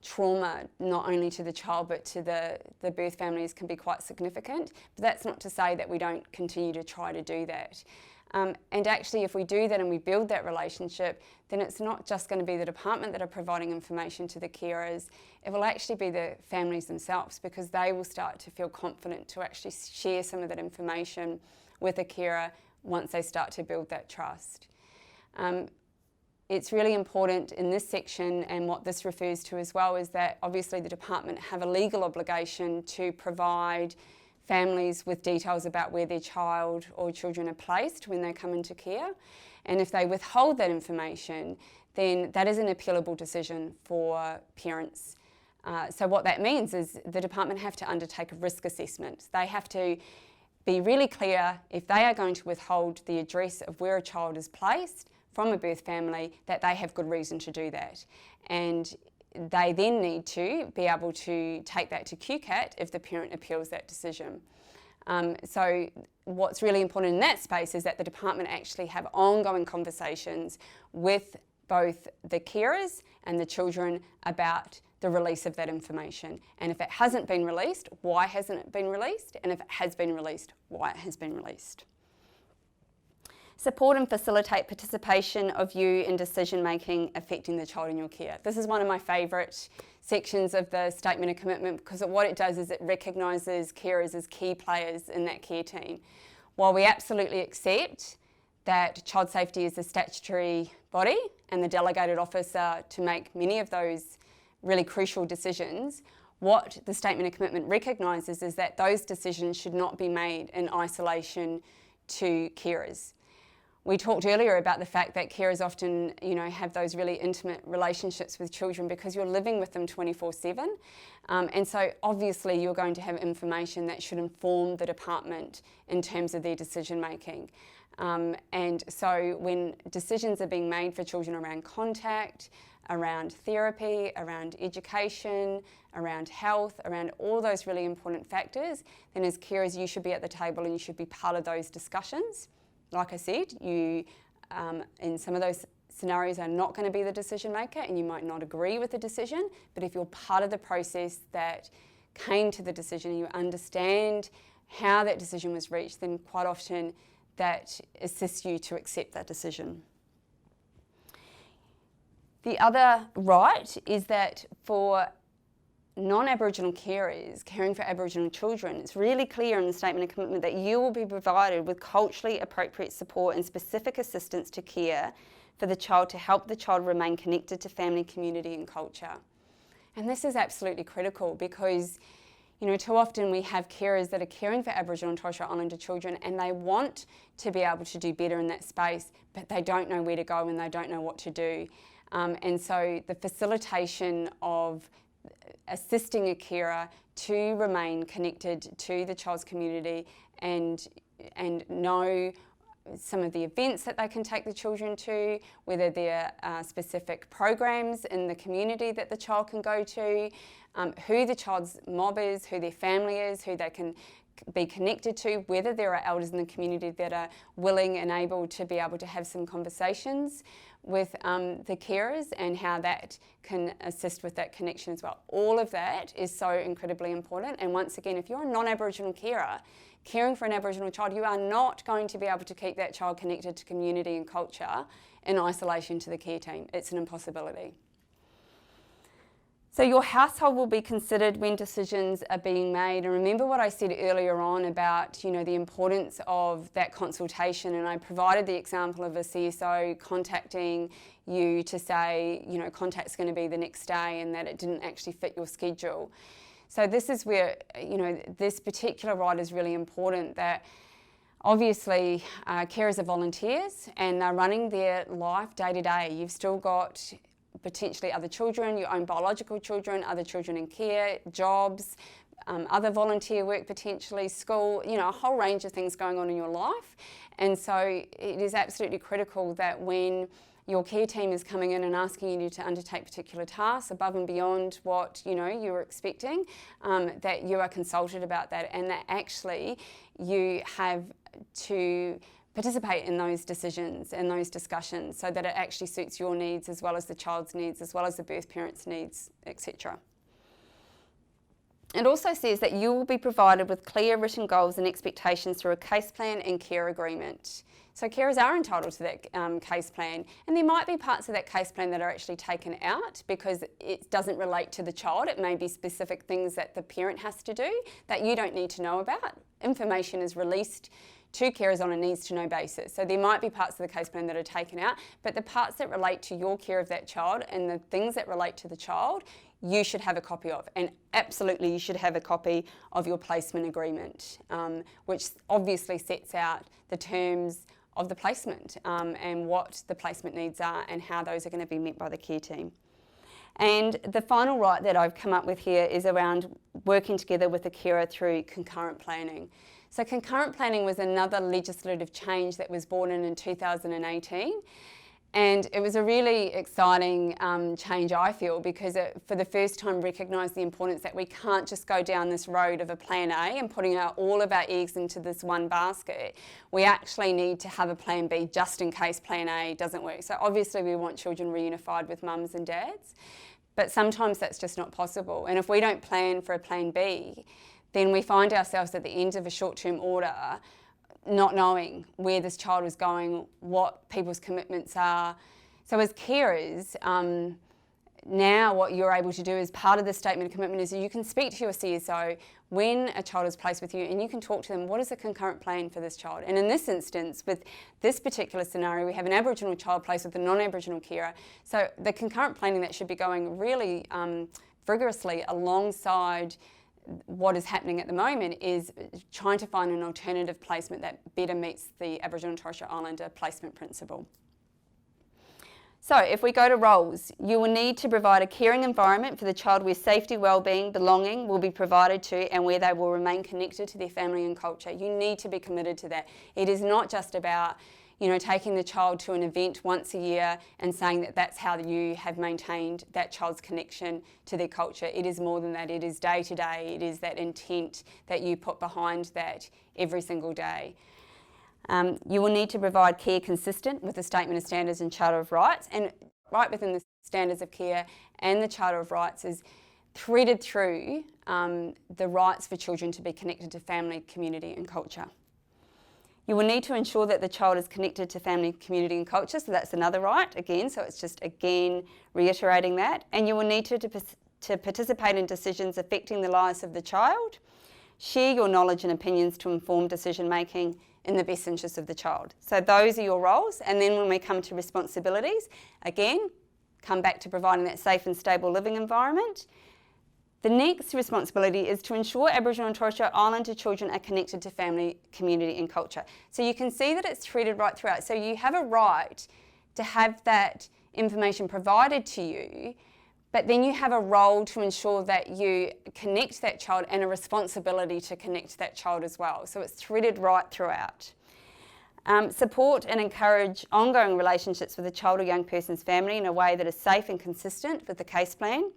trauma, not only to the child but to the birth families, can be quite significant. But that's not to say that we don't continue to try to do that. And actually, if we do that and we build that relationship, then it's not just going to be the department that are providing information to the carers, it will actually be the families themselves, because they will start to feel confident to actually share some of that information with a carer once they start to build that trust. It's really important in this section, and what this refers to as well, is that obviously the department have a legal obligation to provide families with details about where their child or children are placed when they come into care. And if they withhold that information, then that is an appealable decision for parents. So what that means is the department have to undertake a risk assessment. They have to be really clear, if they are going to withhold the address of where a child is placed from a birth family, that they have good reason to do that. And they then need to be able to take that to QCAT if the parent appeals that decision. So what's really important in that space is that the department actually have ongoing conversations with both the carers and the children about the release of that information. And if it hasn't been released, why hasn't it been released? And if it has been released, why it has been released. Support and facilitate participation of you in decision making affecting the child in your care. This is one of my favourite sections of the Statement of Commitment, because what it does is it recognises carers as key players in that care team. While we absolutely accept that child safety is a statutory body and the delegated officer to make many of those really crucial decisions, what the Statement of Commitment recognises is that those decisions should not be made in isolation to carers. We talked earlier about the fact that carers often, have those really intimate relationships with children because you're living with them 24/7. And so obviously you're going to have information that should inform the department in terms of their decision making. And so when decisions are being made for children around contact, around therapy, around education, around health, around all those really important factors, then as carers you should be at the table and you should be part of those discussions. Like I said, you, in some of those scenarios, are not going to be the decision maker and you might not agree with the decision, but if you're part of the process that came to the decision and you understand how that decision was reached, then quite often that assists you to accept that decision. The other right is that for non-Aboriginal carers caring for Aboriginal children, it's really clear in the Statement of Commitment that you will be provided with culturally appropriate support and specific assistance to care for the child to help the child remain connected to family, community and culture. And this is absolutely critical because, too often we have carers that are caring for Aboriginal and Torres Strait Islander children and they want to be able to do better in that space, but they don't know where to go and they don't know what to do. And so the facilitation of assisting a carer to remain connected to the child's community and know some of the events that they can take the children to, whether there are specific programs in the community that the child can go to, who the child's mob is, who their family is, who they can be connected to, whether there are elders in the community that are willing and able to have some conversations with the carers and how that can assist with that connection as well. All of that is so incredibly important. And once again, if you're a non-Aboriginal carer caring for an Aboriginal child, you are not going to be able to keep that child connected to community and culture in isolation to the care team. It's an impossibility. So your household will be considered when decisions are being made. And remember what I said earlier on about, the importance of that consultation. And I provided the example of a CSO contacting you to say, contact's going to be the next day and that it didn't actually fit your schedule. So this is where, this particular right is really important, that obviously carers are volunteers and they're running their life day to day. You've still got potentially other children, your own biological children, other children in care, jobs, other volunteer work potentially, school, you know, a whole range of things going on in your life. And so it is absolutely critical that when your care team is coming in and asking you to undertake particular tasks above and beyond what, you know, you were expecting, that you are consulted about that, and that actually you have to participate in those decisions and those discussions so that it actually suits your needs as well as the child's needs, as well as the birth parent's needs, etc. It also says that you will be provided with clear written goals and expectations through a case plan and care agreement. So carers are entitled to that case plan, and there might be parts of that case plan that are actually taken out because it doesn't relate to the child. It may be specific things that the parent has to do that you don't need to know about. Information is released to carers on a needs-to-know basis. So there might be parts of the case plan that are taken out, but the parts that relate to your care of that child and the things that relate to the child, you should have a copy of. And absolutely you should have a copy of your placement agreement, which obviously sets out the terms of the placement and what the placement needs are and how those are going to be met by the care team. And the final right that I've come up with here is around working together with the carer through concurrent planning. So concurrent planning was another legislative change that was brought in 2018. And it was a really exciting change, I feel, because it, for the first time, recognised the importance that we can't just go down this road of a plan A and putting all of our eggs into this one basket. We actually need to have a plan B just in case plan A doesn't work. So obviously we want children reunified with mums and dads, but sometimes that's just not possible. And if we don't plan for a plan B, then we find ourselves at the end of a short-term order not knowing where this child is going, what people's commitments are. So as carers, now what you're able to do as part of the statement of commitment is that you can speak to your CSO when a child is placed with you, and you can talk to them, what is the concurrent plan for this child? And in this instance, with this particular scenario, we have an Aboriginal child placed with a non-Aboriginal carer. So the concurrent planning that should be going really vigorously alongside what is happening at the moment is trying to find an alternative placement that better meets the Aboriginal and Torres Strait Islander placement principle. So if we go to roles, you will need to provide a caring environment for the child where safety, wellbeing, belonging will be provided to and where they will remain connected to their family and culture. You need to be committed to that. It is not just about, you know, taking the child to an event once a year and saying that that's how you have maintained that child's connection to their culture. It is more than that. It is day to day. It is that intent that you put behind that every single day. You will need to provide care consistent with the Statement of Standards and Charter of Rights, and right within the Standards of Care and the Charter of Rights is threaded through the rights for children to be connected to family, community and culture. You will need to ensure that the child is connected to family, community and culture, so that's another right again, so it's just again reiterating that. And you will need to participate in decisions affecting the lives of the child, share your knowledge and opinions to inform decision making in the best interest of the child. So those are your roles, and then when we come to responsibilities, again, come back to providing that safe and stable living environment. The next responsibility is to ensure Aboriginal and Torres Strait Islander children are connected to family, community and culture. So you can see that it's threaded right throughout. So you have a right to have that information provided to you, but then you have a role to ensure that you connect that child and a responsibility to connect that child as well. So it's threaded right throughout. Support and encourage ongoing relationships with the child or young person's family in a way that is safe and consistent with the case plan.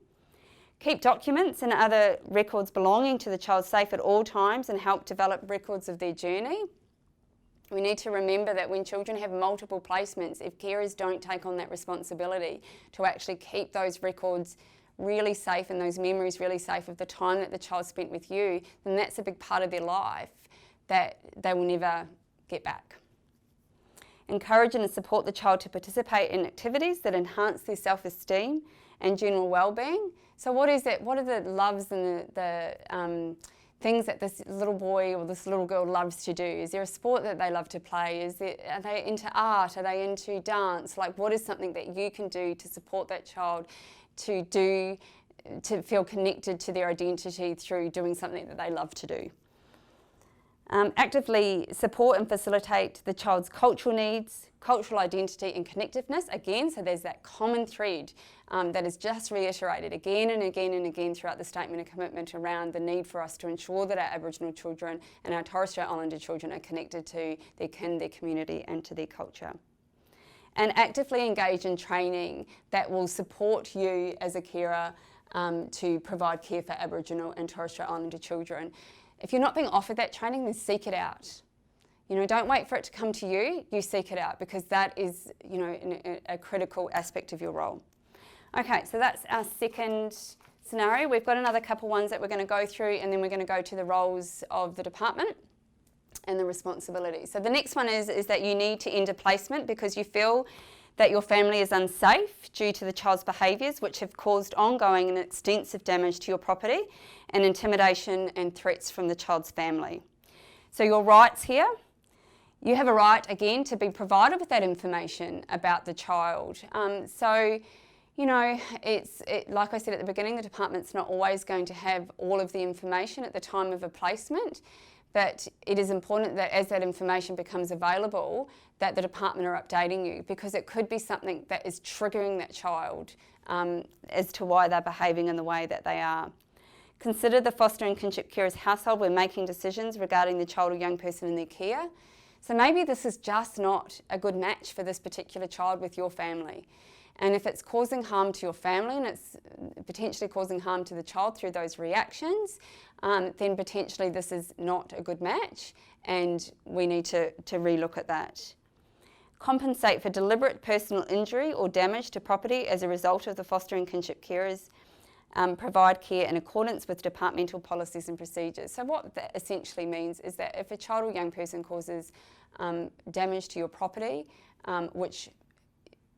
Keep documents and other records belonging to the child safe at all times and help develop records of their journey. We need to remember that when children have multiple placements, if carers don't take on that responsibility to actually keep those records really safe and those memories really safe of the time that the child spent with you, then that's a big part of their life that they will never get back. Encourage and support the child to participate in activities that enhance their self-esteem and general well-being. So what is it? What are the loves and the things that this little boy or this little girl loves to do? Is there a sport that they love to play? Are they into art? Are they into dance? Like, what is something that you can do to support that child to feel connected to their identity through doing something that they love to do? Actively support and facilitate the child's cultural needs, cultural identity and connectiveness. Again, so there's that common thread that is just reiterated again and again and again throughout the statement of commitment around the need for us to ensure that our Aboriginal children and our Torres Strait Islander children are connected to their kin, their community and to their culture. And actively engage in training that will support you as a carer to provide care for Aboriginal and Torres Strait Islander children. If you're not being offered that training, then seek it out. You know, don't wait for it to come to you, you seek it out, because that is, you know, a critical aspect of your role. Okay, so that's our second scenario. We've got another couple ones that we're going to go through, and then we're going to go to the roles of the department and the responsibilities. So the next one is that you need to end a placement because you feel that your family is unsafe due to the child's behaviours which have caused ongoing and extensive damage to your property and intimidation and threats from the child's family. So your rights here, you have a right again to be provided with that information about the child. So, you know, like I said at the beginning, the department's not always going to have all of the information at the time of a placement, but it is important that as that information becomes available, that the department are updating you, because it could be something that is triggering that child as to why they're behaving in the way that they are. Consider the foster and kinship carers household when making decisions regarding the child or young person in their care. So maybe this is just not a good match for this particular child with your family. And if it's causing harm to your family and it's potentially causing harm to the child through those reactions, then potentially this is not a good match and we need to relook at that. Compensate for deliberate personal injury or damage to property as a result of the foster and kinship carers. Provide care in accordance with departmental policies and procedures. So what that essentially means is that if a child or young person causes damage to your property, which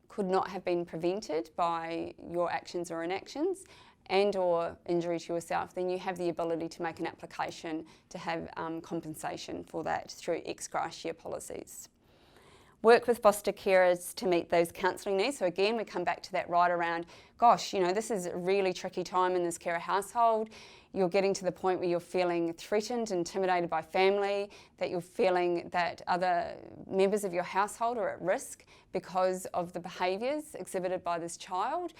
could not have been prevented by your actions or inactions, and or injury to yourself, then you have the ability to make an application to have compensation for that through ex gratia policies. Work with foster carers to meet those counselling needs. So again, we come back to that right around, gosh, you know, this is a really tricky time in this carer household. You're getting to the point where you're feeling threatened, intimidated by family, that you're feeling that other members of your household are at risk because of the behaviours exhibited by this child.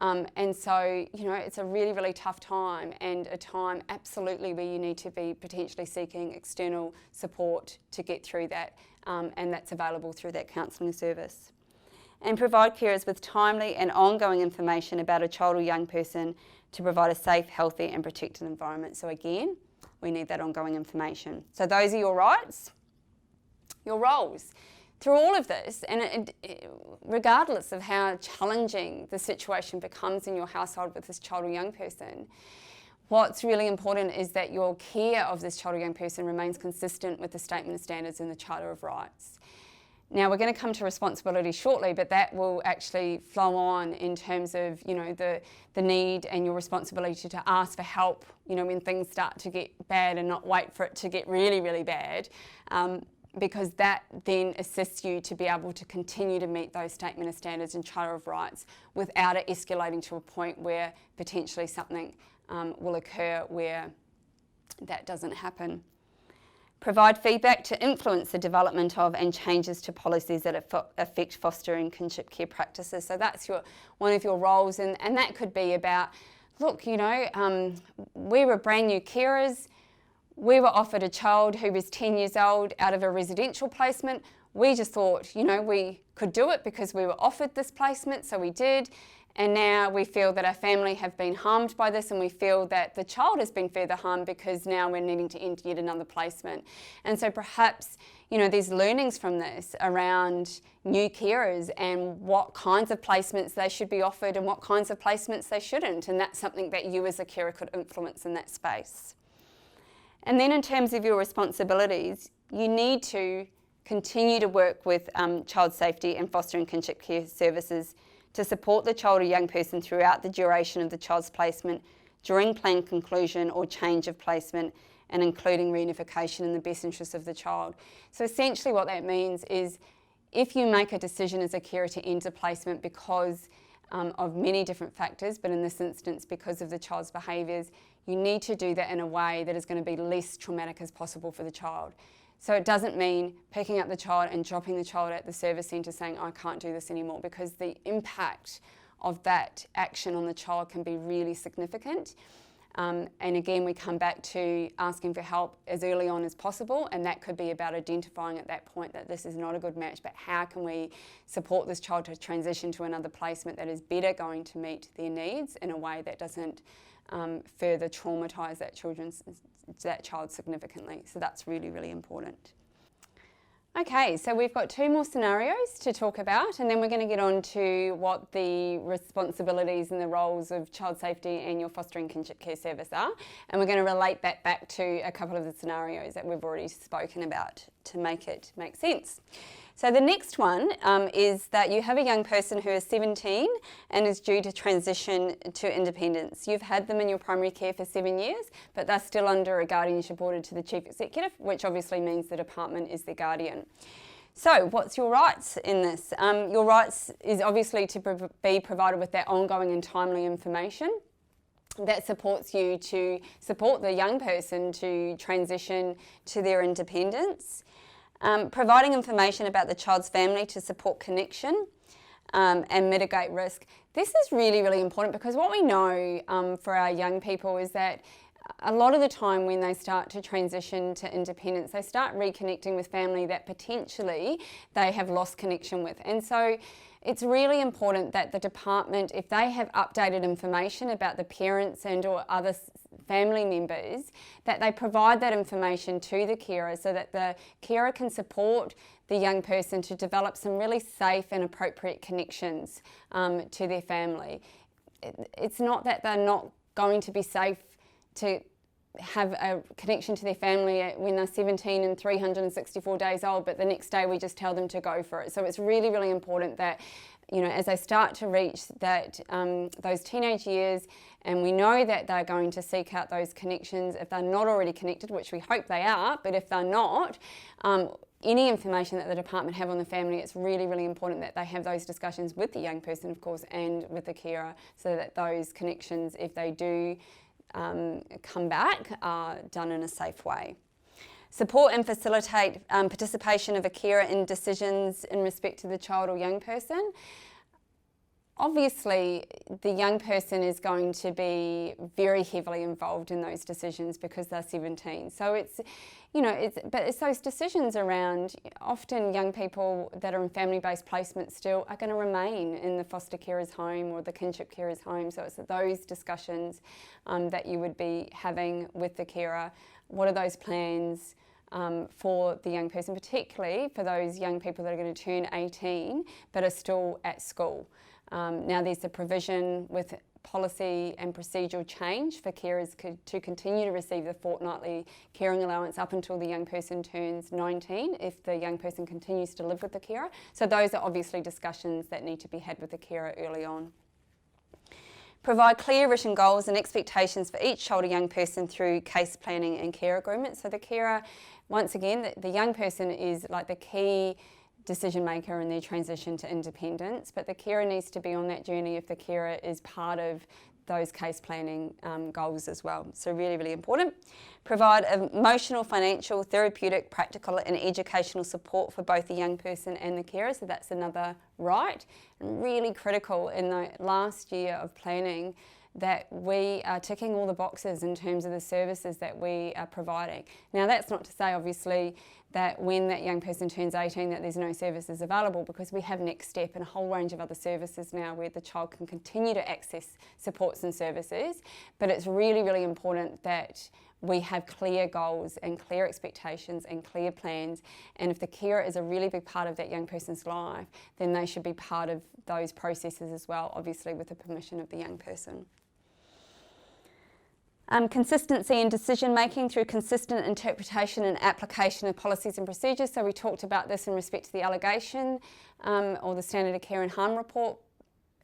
And so, you know, it's a really, really tough time, and a time absolutely where you need to be potentially seeking external support to get through that, and that's available through that counselling service. And provide carers with timely and ongoing information about a child or young person to provide a safe, healthy and protected environment. So again, we need that ongoing information. So those are your rights, your roles. Through all of this, and regardless of how challenging the situation becomes in your household with this child or young person, what's really important is that your care of this child or young person remains consistent with the Statement of Standards and the Charter of Rights. Now we're going to come to responsibility shortly, but that will actually flow on in terms of, you know, the need and your responsibility to ask for help, you know, when things start to get bad, and not wait for it to get really, really bad. Because that then assists you to be able to continue to meet those Statement of Standards and Charter of Rights without it escalating to a point where potentially something will occur where that doesn't happen. Provide feedback to influence the development of and changes to policies that affect foster and kinship care practices. So that's one of your roles, and that could be about, look, you know, we were brand new carers. We were offered a child who was 10 years old out of a residential placement. We just thought, you know, we could do it because we were offered this placement, so we did. And now we feel that our family have been harmed by this, and we feel that the child has been further harmed because now we're needing to enter yet another placement. And so perhaps, you know, there's learnings from this around new carers and what kinds of placements they should be offered and what kinds of placements they shouldn't. And that's something that you as a carer could influence in that space. And then in terms of your responsibilities, you need to continue to work with child safety and foster and kinship care services to support the child or young person throughout the duration of the child's placement, during planned conclusion or change of placement, and including reunification in the best interest of the child. So essentially what that means is, if you make a decision as a carer to end a placement because of many different factors, but in this instance because of the child's behaviours, you need to do that in a way that is going to be least traumatic as possible for the child. So it doesn't mean picking up the child and dropping the child at the service centre saying, I can't do this anymore, because the impact of that action on the child can be really significant. And again, we come back to asking for help as early on as possible, and that could be about identifying at that point that this is not a good match, but how can we support this child to transition to another placement that is better going to meet their needs in a way that doesn't further traumatise that child significantly. So that's really, really important. Okay, so we've got 2 more scenarios to talk about, and then we're going to get on to what the responsibilities and the roles of child safety and your foster and kinship care service are, and we're going to relate that back to a couple of the scenarios that we've already spoken about to make it make sense. So the next one is that you have a young person who is 17 and is due to transition to independence. You've had them in your primary care for 7 years, but they're still under a guardianship order to the Chief Executive, which obviously means the department is their guardian. So what's your rights in this? Your rights is obviously to be provided with that ongoing and timely information that supports you to support the young person to transition to their independence. Providing information about the child's family to support connection and mitigate risk. This is really, really important, because what we know for our young people is that a lot of the time when they start to transition to independence, they start reconnecting with family that potentially they have lost connection with. And so it's really important that the department, if they have updated information about the parents and or other family members, that they provide that information to the carer so that the carer can support the young person to develop some really safe and appropriate connections to their family. It's not that they're not going to be safe to have a connection to their family when they're 17 and 364 days old, but the next day we just tell them to go for it. So it's really, really important that, you know, as they start to reach that those teenage years, and we know that they're going to seek out those connections if they're not already connected, which we hope they are, but if they're not, any information that the department have on the family, it's really, really important that they have those discussions with the young person, of course, and with the carer, so that those connections, if they do come back, are done in a safe way. Support and facilitate participation of a carer in decisions in respect to the child or young person. Obviously, the young person is going to be very heavily involved in those decisions because they're 17. So it's, you know, but it's those decisions around, often young people that are in family-based placement still are going to remain in the foster carer's home or the kinship carer's home. So it's those discussions that you would be having with the carer. What are those plans for the young person, particularly for those young people that are going to turn 18 but are still at school? Now there's a provision with policy and procedural change for carers to continue to receive the fortnightly caring allowance up until the young person turns 19 if the young person continues to live with the carer. So those are obviously discussions that need to be had with the carer early on. Provide clear written goals and expectations for each child or young person through case planning and care agreements. So the carer, once again, the young person is like the key decision maker in their transition to independence, but the carer needs to be on that journey if the carer is part of those case planning goals as well. So really, really important. Provide emotional, financial, therapeutic, practical and educational support for both the young person and the carer. So that's another right. And really critical in the last year of planning that we are ticking all the boxes in terms of the services that we are providing. Now that's not to say obviously that when that young person turns 18 that there's no services available, because we have Next Step and a whole range of other services now where the child can continue to access supports and services. But it's really, really important that we have clear goals and clear expectations and clear plans, and if the carer is a really big part of that young person's life, then they should be part of those processes as well, obviously with the permission of the young person. Consistency in decision making through consistent interpretation and application of policies and procedures. So we talked about this in respect to the allegation or the standard of care and harm report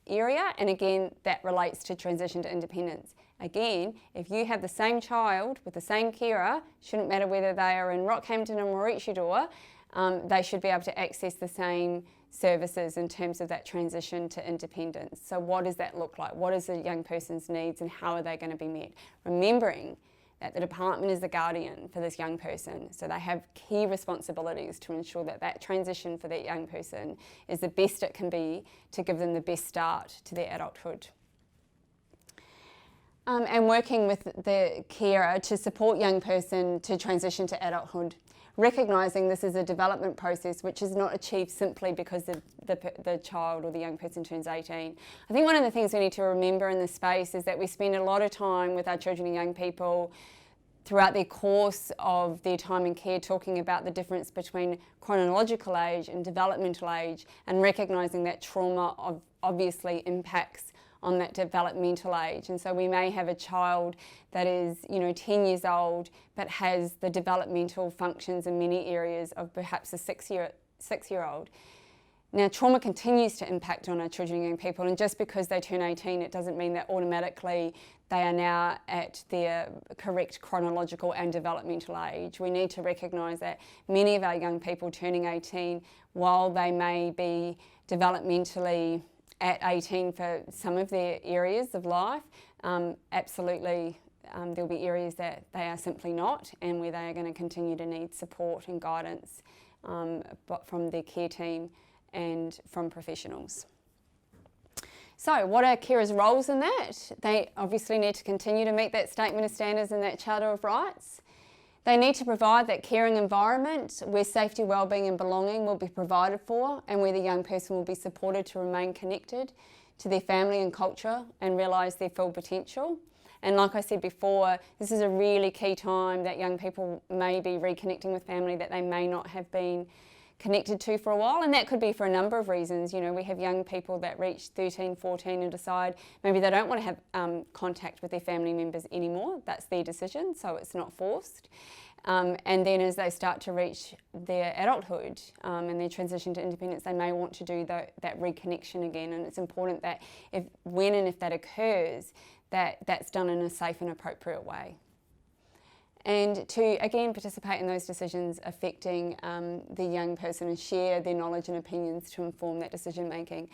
area, and again that relates to transition to independence. Again, if you have the same child with the same carer, shouldn't matter whether they are in Rockhampton or Maroochydore, they should be able to access the same services in terms of that transition to independence. So what does that look like? What is the young person's needs and how are they going to be met? Remembering that the department is the guardian for this young person, so they have key responsibilities to ensure that that transition for that young person is the best it can be to give them the best start to their adulthood. And working with the carer to support young person to transition to adulthood, recognising this is a development process which is not achieved simply because the child or the young person turns 18. I think one of the things we need to remember in this space is that we spend a lot of time with our children and young people throughout the course of their time in care talking about the difference between chronological age and developmental age, and recognising that trauma obviously impacts on that developmental age. And so we may have a child that is, 10 years old but has the developmental functions in many areas of perhaps a six-year-old. Now, trauma continues to impact on our children and young people, and just because they turn 18, it doesn't mean that automatically they are now at their correct chronological and developmental age. We need to recognise that many of our young people turning 18, while they may be developmentally at 18 for some of their areas of life, absolutely there'll be areas that they are simply not, and where they are going to continue to need support and guidance but from their care team and from professionals. So what are carers' roles in that? They obviously need to continue to meet that statement of standards and that Charter of Rights. They need to provide that caring environment where safety, wellbeing and belonging will be provided for, and where the young person will be supported to remain connected to their family and culture and realise their full potential. And like I said before, this is a really key time that young people may be reconnecting with family that they may not have been connected to for a while, and that could be for a number of reasons. We have young people that reach 13, 14 and decide maybe they don't want to have contact with their family members anymore. That's their decision, so it's not forced. And then as they start to reach their adulthood and their transition to independence, they may want to do that reconnection again, and it's important that when and if that occurs, that's done in a safe and appropriate way. And to, again, participate in those decisions affecting the young person and share their knowledge and opinions to inform that decision making.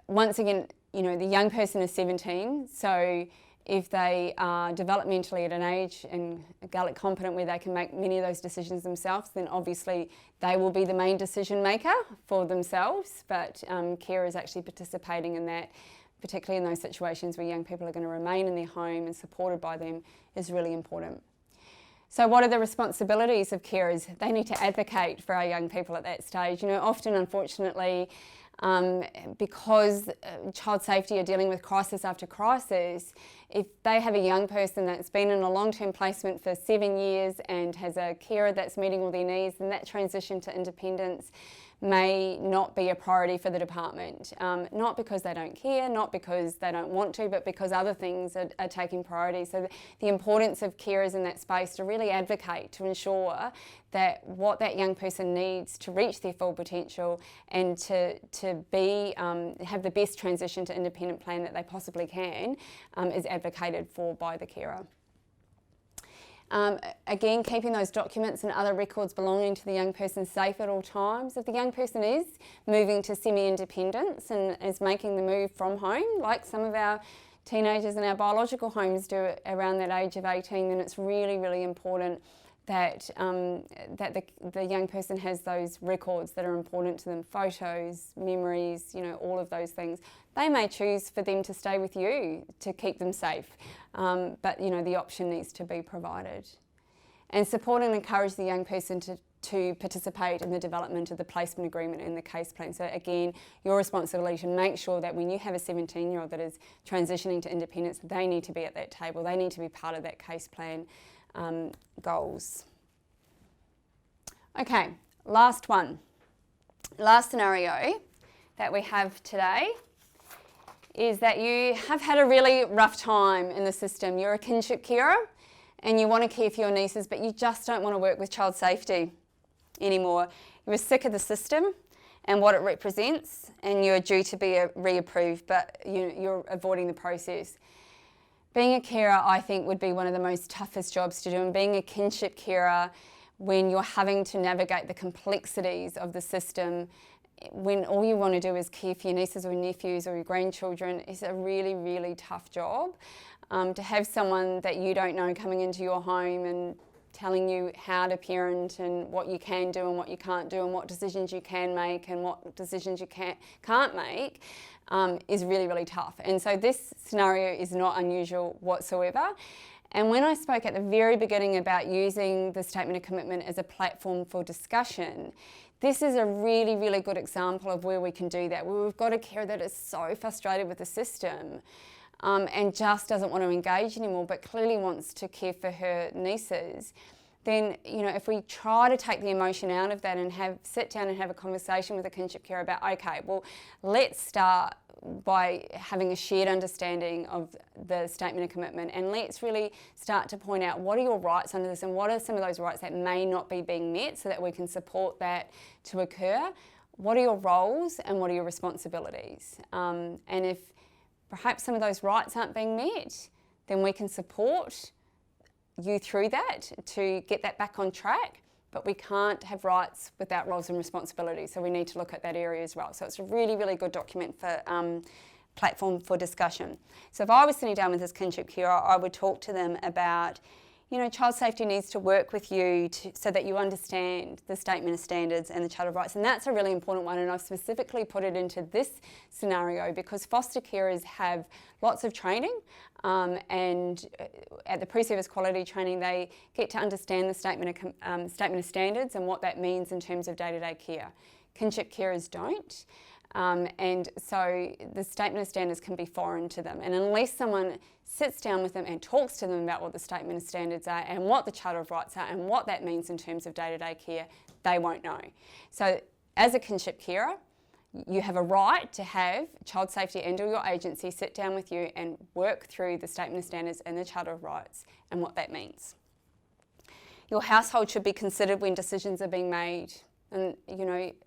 Once again, the young person is 17, so if they are developmentally at an age and Gaelic competent where they can make many of those decisions themselves, then obviously they will be the main decision maker for themselves, but care is actually participating in that, particularly in those situations where young people are going to remain in their home and supported by them, is really important. So what are the responsibilities of carers? They need to advocate for our young people at that stage. Often, unfortunately, because child safety are dealing with crisis after crisis, if they have a young person that's been in a long-term placement for 7 years and has a carer that's meeting all their needs, then that transition to independence may not be a priority for the department. Not because they don't care, not because they don't want to, but because other things are taking priority. So the importance of carers in that space to really advocate to ensure that what that young person needs to reach their full potential and to be have the best transition to independent plan that they possibly can is advocated for by the carer. Again, keeping those documents and other records belonging to the young person safe at all times. If the young person is moving to semi-independence and is making the move from home, like some of our teenagers in our biological homes do around that age of 18, then it's really, really important that the young person has those records that are important to them, photos, memories, all of those things. They may choose for them to stay with you to keep them safe, but the option needs to be provided. And support and encourage the young person to participate in the development of the placement agreement and the case plan. So again, your responsibility to make sure that when you have a 17-year-old that is transitioning to independence, they need to be at that table, they need to be part of that case plan goals. Okay, last one. Last scenario that we have today is that you have had a really rough time in the system. You're a kinship carer and you want to care for your nieces, but you just don't want to work with child safety anymore. You're sick of the system and what it represents, and you're due to be reapproved, but you're avoiding the process. Being a carer, I think, would be one of the most toughest jobs to do, and being a kinship carer when you're having to navigate the complexities of the system when all you want to do is care for your nieces or nephews or your grandchildren, is a really, really tough job. To have someone that you don't know coming into your home and telling you how to parent and what you can do and what you can't do and what decisions you can make and what decisions you can't make is really, really tough. And so this scenario is not unusual whatsoever. And when I spoke at the very beginning about using the statement of commitment as a platform for discussion, this is a really, really good example of where we can do that, where we've got a carer that is so frustrated with the system and just doesn't want to engage anymore, but clearly wants to care for her nieces. Then, if we try to take the emotion out of that and sit down and have a conversation with a kinship carer about, okay, well, let's start by having a shared understanding of the statement of commitment, and let's really start to point out what are your rights under this and what are some of those rights that may not be being met so that we can support that to occur. What are your roles and what are your responsibilities? And if perhaps some of those rights aren't being met, then we can support you through that to get that back on track, but we can't have rights without roles and responsibilities, so we need to look at that area as well. So it's a really, really good document for platform for discussion. So if I was sitting down with this kinship carer, I would talk to them about, child safety needs to work with you so that you understand the statement of standards and the Charter of Rights, and that's a really important one, and I've specifically put it into this scenario because foster carers have lots of training, and at the pre-service quality training they get to understand the statement of standards and what that means in terms of day-to-day care. Kinship carers don't. And so the statement of standards can be foreign to them, and unless someone sits down with them and talks to them about what the statement of standards are and what the Charter of Rights are and what that means in terms of day-to-day care, they won't know. So as a kinship carer, you have a right to have child safety and or your agency sit down with you and work through the statement of standards and the Charter of Rights and what that means. Your household should be considered when decisions are being made. And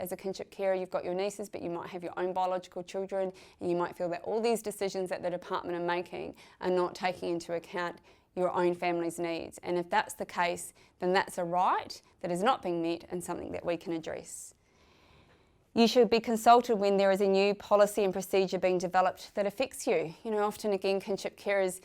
as a kinship carer, you've got your nieces, but you might have your own biological children, and you might feel that all these decisions that the department are making are not taking into account your own family's needs. And if that's the case, then that's a right that is not being met and something that we can address. You should be consulted when there is a new policy and procedure being developed that affects you. Often again, kinship carers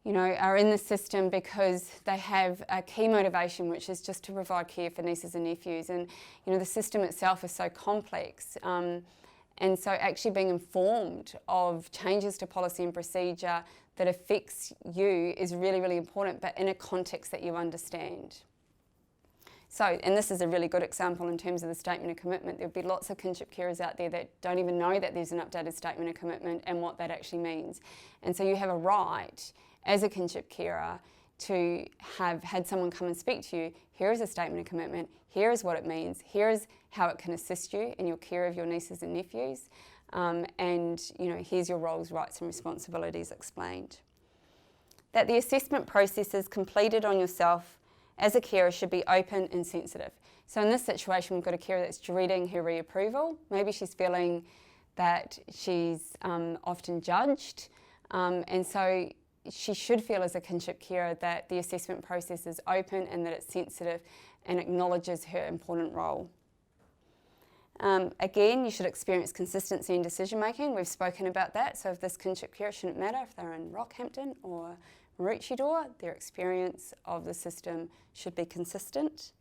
are in the system because they have a key motivation, which is just to provide care for nieces and nephews. And, the system itself is so complex. And so actually being informed of changes to policy and procedure that affects you is really, really important, but in a context that you understand. So, and this is a really good example in terms of the statement of commitment. There'll be lots of kinship carers out there that don't even know that there's an updated statement of commitment and what that actually means. And so you have a right as a kinship carer to have had someone come and speak to you. Here is a statement of commitment, here is what it means, here is how it can assist you in your care of your nieces and nephews, and here's your roles, rights and responsibilities explained. That the assessment process is completed on yourself as a carer should be open and sensitive. So in this situation, we've got a carer that's dreading her reapproval. Maybe she's feeling that she's often judged, and so she should feel as a kinship carer that the assessment process is open and that it's sensitive and acknowledges her important role. Again, you should experience consistency in decision making. We've spoken about that. So if this kinship carer, shouldn't matter if they're in Rockhampton or Maroochydore, their experience of the system should be consistent.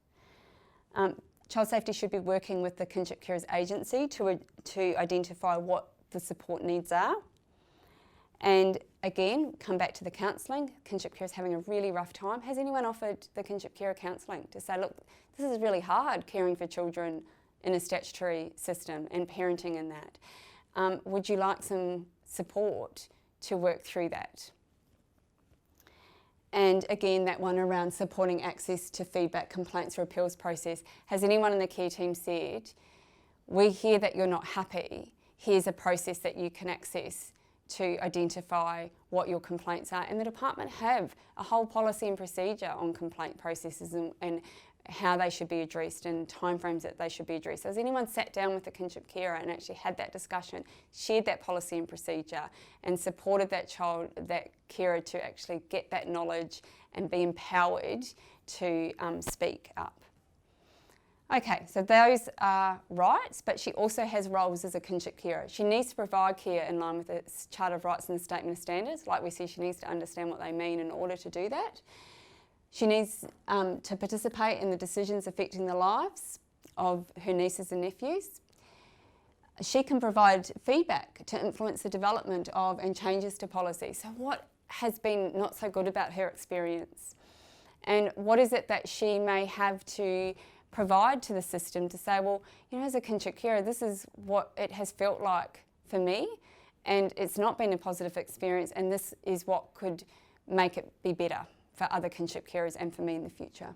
Child safety should be working with the kinship carers agency to identify what the support needs are. And again, come back to the counselling. Kinship carer is having a really rough time. Has anyone offered the kinship carer counselling to say, look, this is really hard caring for children in a statutory system and parenting in that. Would you like some support to work through that? And again, that one around supporting access to feedback, complaints or appeals process. Has anyone in the care team said, we hear that you're not happy, here's a process that you can access to identify what your complaints are? And the department have a whole policy and procedure on complaint processes and how they should be addressed and timeframes that they should be addressed. Has anyone sat down with the kinship carer and actually had that discussion, shared that policy and procedure and supported that child, that carer to actually get that knowledge and be empowered to speak up? Okay, so those are rights, but she also has roles as a kinship carer. She needs to provide care in line with the Charter of Rights and the Statement of Standards. Like we see, she needs to understand what they mean in order to do that. She needs to participate in the decisions affecting the lives of her nieces and nephews. She can provide feedback to influence the development of and changes to policy. So what has been not so good about her experience? And what is it that she may have to provide to the system to say, well, you know, as a kinship carer, this is what it has felt like for me, and it's not been a positive experience, and this is what could make it be better for other kinship carers and for me in the future.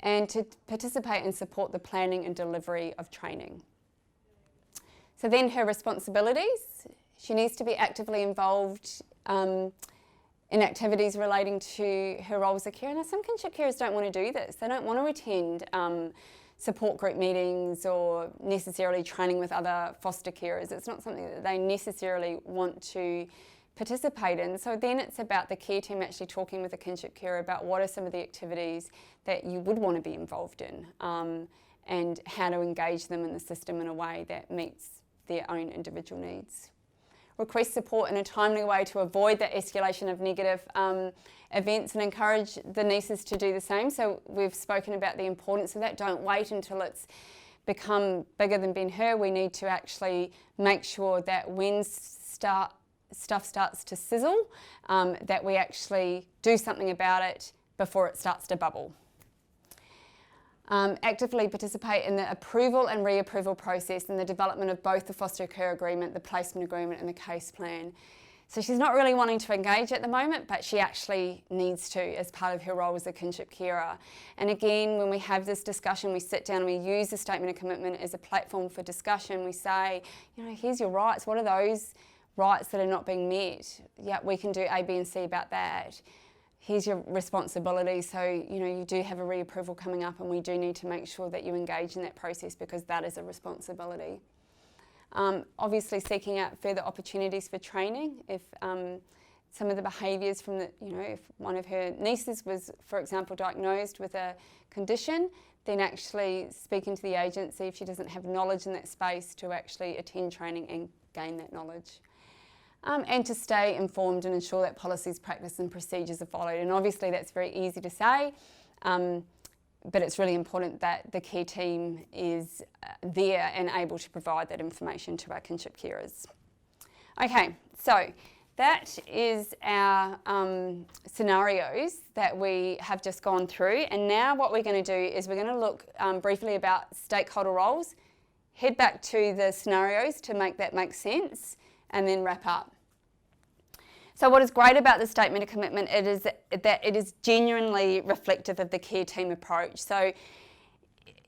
And to participate and support the planning and delivery of training. So then her responsibilities, she needs to be actively involved in activities relating to her role as a carer. Now, some kinship carers don't want to do this. They don't want to attend support group meetings or necessarily training with other foster carers. It's not something that they necessarily want to participate in. So then it's about the care team actually talking with the kinship carer about what are some of the activities that you would want to be involved in and how to engage them in the system in a way that meets their own individual needs. Request support in a timely way to avoid the escalation of negative events and encourage the nieces to do the same. So we've spoken about the importance of that. Don't wait until it's become bigger than Ben-Hur. We need to actually make sure that when stuff starts to sizzle, that we actually do something about it before it starts to bubble. Actively participate in the approval and reapproval process and the development of both the foster care agreement, the placement agreement and the case plan. So she's not really wanting to engage at the moment, but she actually needs to as part of her role as a kinship carer. And again, when we have this discussion, we sit down and we use the statement of commitment as a platform for discussion. We say, you know, here's your rights. What are those rights that are not being met? Yeah, we can do A, B and C about that. Here's your responsibility. So, you know, you do have a reapproval coming up and we do need to make sure that you engage in that process because that is a responsibility. Obviously seeking out further opportunities for training. If some of the behaviours from the, you know, if one of her nieces was, for example, diagnosed with a condition, then actually speaking to the agency if she doesn't have knowledge in that space to actually attend training and gain that knowledge. And to stay informed and ensure that policies, practice and procedures are followed. And obviously that's very easy to say, but it's really important that the care team is there and able to provide that information to our kinship carers. Okay, so that is our scenarios that we have just gone through. And now what we're going to do is we're going to look briefly about stakeholder roles, head back to the scenarios to make that make sense, and then wrap up. So what is great about the statement of commitment is that it is genuinely reflective of the care team approach. So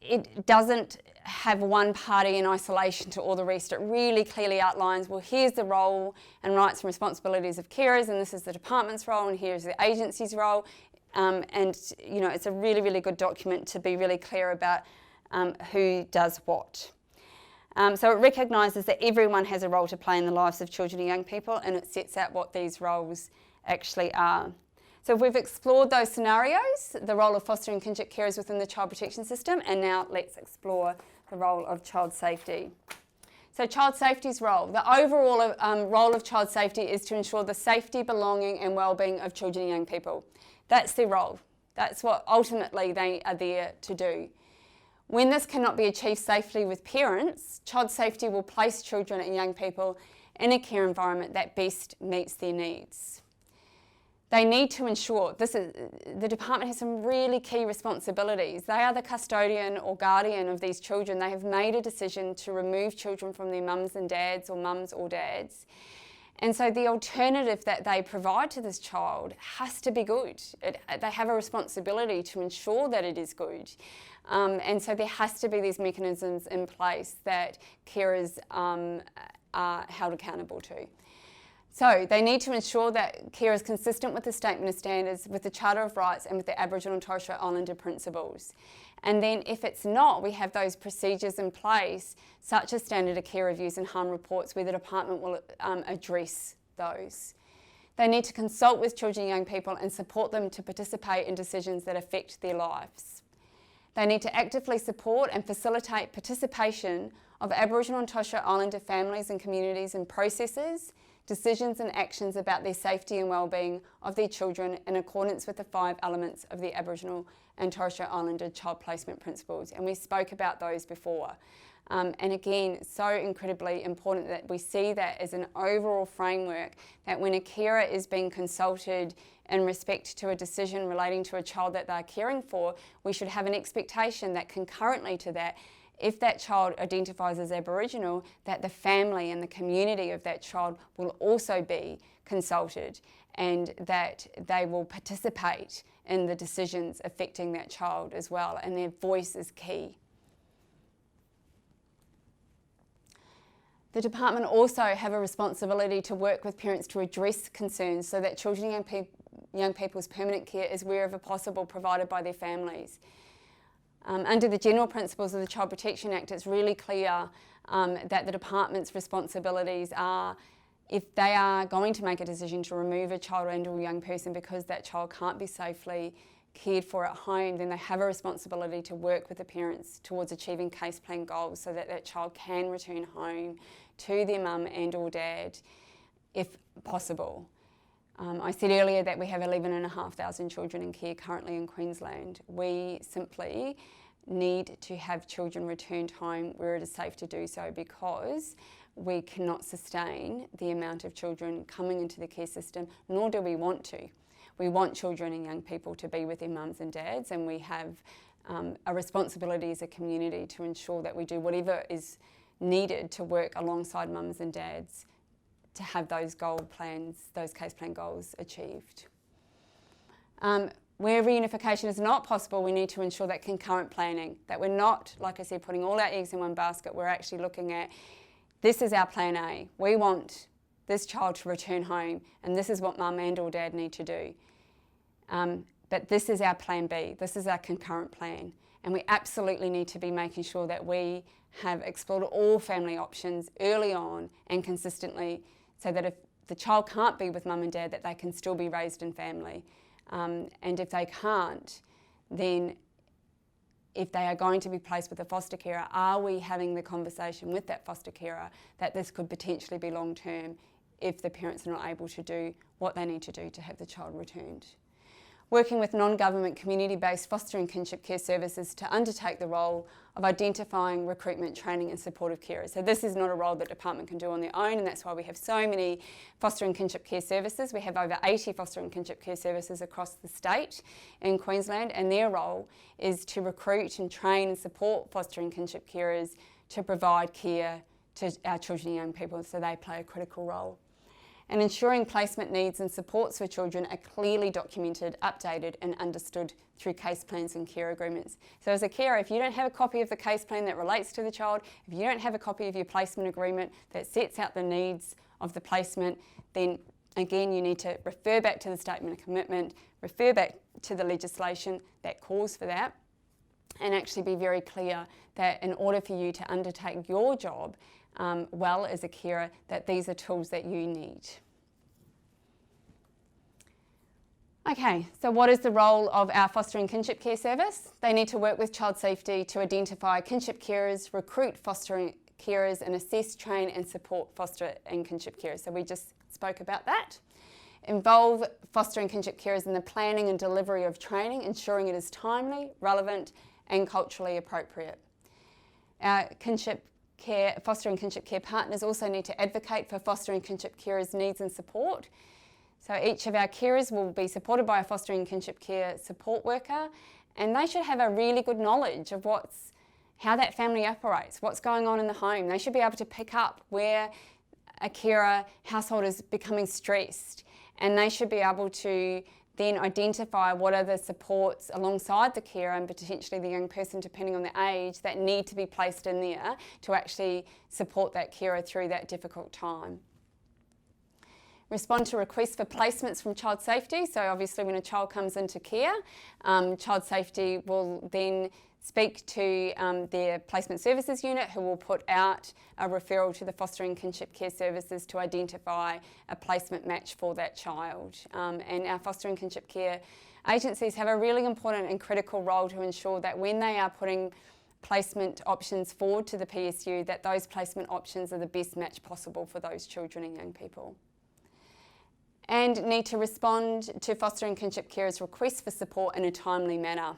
it doesn't have one party in isolation to all the rest. It really clearly outlines, well, here's the role and rights and responsibilities of carers, and this is the department's role, and here's the agency's role. And you know, it's a really, really good document to be really clear about who does what. So it recognises that everyone has a role to play in the lives of children and young people, and it sets out what these roles actually are. So we've explored those scenarios, the role of foster and kinship carers within the child protection system, and now let's explore the role of child safety. So child safety's role. The overall role of child safety is to ensure the safety, belonging and wellbeing of children and young people. That's their role. That's what ultimately they are there to do. When this cannot be achieved safely with parents, child safety will place children and young people in a care environment that best meets their needs. They need to ensure, the department has some really key responsibilities. They are the custodian or guardian of these children. They have made a decision to remove children from their mums and dads or mums or dads. And so the alternative that they provide to this child has to be good. They have a responsibility to ensure that it is good. And so there has to be these mechanisms in place that carers are held accountable to. So they need to ensure that care is consistent with the Statement of Standards, with the Charter of Rights and with the Aboriginal and Torres Strait Islander principles. And then if it's not, we have those procedures in place, such as standard of care reviews and harm reports, where the department will address those. They need to consult with children and young people and support them to participate in decisions that affect their lives. They need to actively support and facilitate participation of Aboriginal and Torres Strait Islander families and communities in processes, decisions and actions about their safety and wellbeing of their children in accordance with the 5 elements of the Aboriginal and Torres Strait Islander child placement principles. And we spoke about those before. And again, so incredibly important that we see that as an overall framework, that when a carer is being consulted in respect to a decision relating to a child that they're caring for, we should have an expectation that concurrently to that, if that child identifies as Aboriginal, that the family and the community of that child will also be consulted and that they will participate in the decisions affecting that child as well, and their voice is key. The department also have a responsibility to work with parents to address concerns so that children and young people's permanent care is wherever possible provided by their families. Under the general principles of the Child Protection Act, it's really clear that the department's responsibilities are, if they are going to make a decision to remove a child and or young person because that child can't be safely cared for at home, then they have a responsibility to work with the parents towards achieving case plan goals so that that child can return home to their mum and or dad if possible. I said earlier that we have 11,500 children in care currently in Queensland. We simply need to have children returned home where it is safe to do so, because we cannot sustain the amount of children coming into the care system, nor do we want to. We want children and young people to be with their mums and dads, and we have a responsibility as a community to ensure that we do whatever is needed to work alongside mums and dads to have those goal plans, those case plan goals achieved. Where reunification is not possible, we need to ensure that concurrent planning, that we're not, like I said, putting all our eggs in one basket. We're actually looking at, this is our plan A. We want this child to return home, and this is what mum and or dad need to do. But this is our plan B. This is our concurrent plan. And we absolutely need to be making sure that we have explored all family options early on and consistently, so that if the child can't be with mum and dad, that they can still be raised in family. And if they can't, then if they are going to be placed with a foster carer, are we having the conversation with that foster carer that this could potentially be long term if the parents are not able to do what they need to do to have the child returned? Working with non-government community-based foster and kinship care services to undertake the role of identifying, recruitment, training and supportive carers. So this is not a role that department can do on their own, and that's why we have so many foster and kinship care services. We have over 80 foster and kinship care services across the state in Queensland, and their role is to recruit and train and support foster and kinship carers to provide care to our children and young people, so they play a critical role. And ensuring placement needs and supports for children are clearly documented, updated and understood through case plans and care agreements. So as a carer, if you don't have a copy of the case plan that relates to the child, if you don't have a copy of your placement agreement that sets out the needs of the placement, then again you need to refer back to the statement of commitment, refer back to the legislation that calls for that, and actually be very clear that in order for you to undertake your job well as a carer, that these are tools that you need. Okay, so what is the role of our foster and kinship care service? They need to work with child safety to identify kinship carers, recruit foster carers and assess, train and support foster and kinship carers. So we just spoke about that. Involve foster and kinship carers in the planning and delivery of training, ensuring it is timely, relevant and culturally appropriate. Our foster and kinship care partners also need to advocate for foster and kinship carers' needs and support. So each of our carers will be supported by a foster and kinship care support worker, and they should have a really good knowledge of how that family operates, what's going on in the home. They should be able to pick up where a carer household is becoming stressed, and they should be able to then identify what are the supports alongside the carer and potentially the young person, depending on the age, that need to be placed in there to actually support that carer through that difficult time. Respond to requests for placements from child safety. So obviously when a child comes into care, child safety will then speak to their placement services unit, who will put out a referral to the foster and kinship care services to identify a placement match for that child. And our foster and kinship care agencies have a really important and critical role to ensure that when they are putting placement options forward to the PSU, that those placement options are the best match possible for those children and young people. And need to respond to foster and kinship carers' requests for support in a timely manner.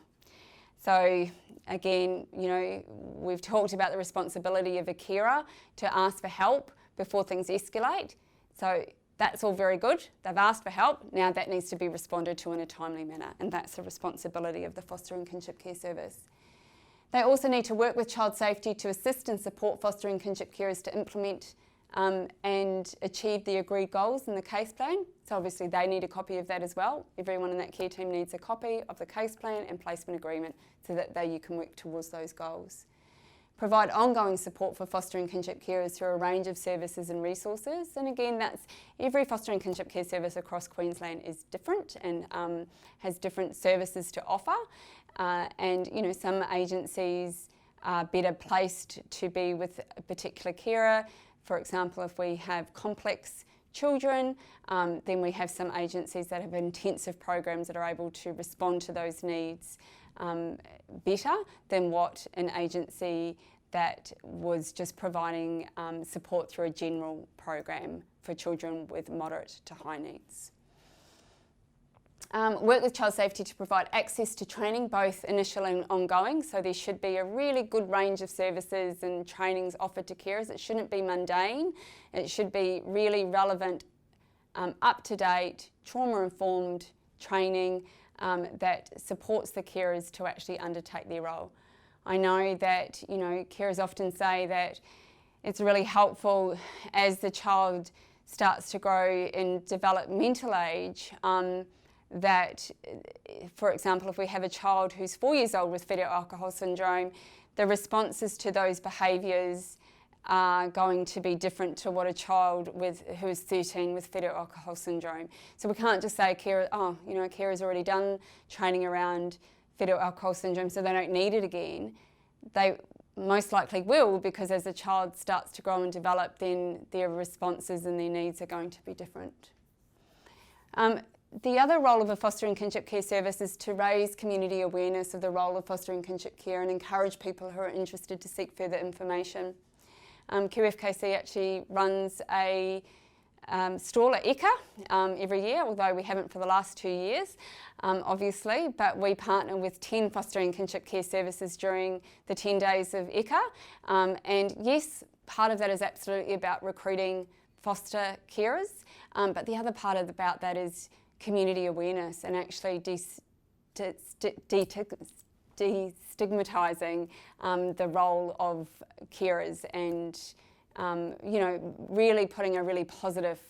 So again, you know, we've talked about the responsibility of a carer to ask for help before things escalate. So that's all very good. They've asked for help. Now that needs to be responded to in a timely manner, and that's the responsibility of the Foster and Kinship Care Service. They also need to work with child safety to assist and support foster and kinship carers to implement and achieve the agreed goals in the case plan. So obviously they need a copy of that as well. Everyone in that care team needs a copy of the case plan and placement agreement so that you can work towards those goals. Provide ongoing support for foster and kinship carers through a range of services and resources. And again, that's every foster and kinship care service across Queensland is different and has different services to offer. And you know, some agencies are better placed to be with a particular carer. For example, if we have complex children, then we have some agencies that have intensive programs that are able to respond to those needs better than what an agency that was just providing support through a general program for children with moderate to high needs. Work with child safety to provide access to training, both initial and ongoing. So there should be a really good range of services and trainings offered to carers. It shouldn't be mundane. It should be really relevant, up-to-date, trauma-informed training that supports the carers to actually undertake their role. I know that, you know, carers often say that it's really helpful as the child starts to grow in developmental age, that, for example, if we have a child who's 4 years old with fetal alcohol syndrome, the responses to those behaviours are going to be different to what a child who is 13 with fetal alcohol syndrome. So we can't just say, carer, oh, you know, a carer's already done training around fetal alcohol syndrome, so they don't need it again. They most likely will, because as the child starts to grow and develop, then their responses and their needs are going to be different. The other role of a foster and kinship care service is to raise community awareness of the role of foster and kinship care and encourage people who are interested to seek further information. QFKC actually runs a stall at ECA every year, although we haven't for the last 2 years, obviously, but we partner with 10 foster and kinship care services during the 10 days of ECA. And yes, part of that is absolutely about recruiting foster carers, but the other part about that is community awareness and actually destigmatising the role of carers and you know, really putting a really positive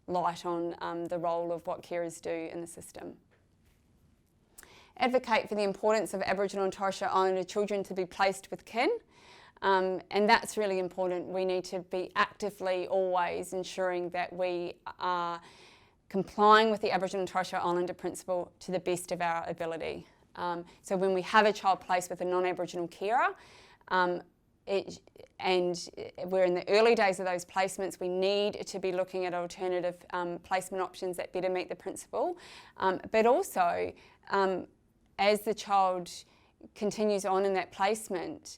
light on the role of what carers do in the system. Advocate for the importance of Aboriginal and Torres Strait Islander children to be placed with kin. And that's really important. We need to be actively always ensuring that we are complying with the Aboriginal and Torres Strait Islander principle to the best of our ability. So when we have a child placed with a non-Aboriginal carer, and we're in the early days of those placements, we need to be looking at alternative placement options that better meet the principle. But also, as the child continues on in that placement,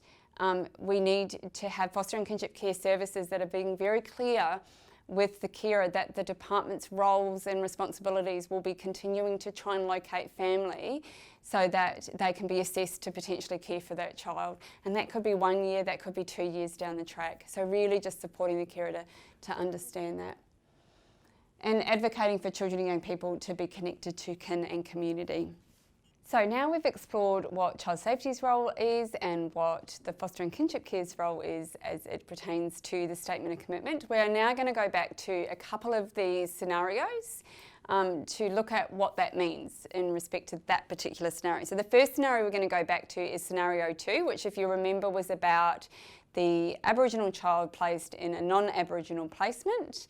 we need to have foster and kinship care services that are being very clear with the carer that the department's roles and responsibilities will be continuing to try and locate family so that they can be assessed to potentially care for that child. And that could be 1 year, that could be 2 years down the track. So really just supporting the carer to understand that. And advocating for children and young people to be connected to kin and community. So now we've explored what child safety's role is and what the foster and kinship care's role is as it pertains to the statement of commitment. We are now going to go back to a couple of these scenarios to look at what that means in respect to that particular scenario. So the first scenario we're going to go back to is scenario 2, which, if you remember, was about the Aboriginal child placed in a non-Aboriginal placement.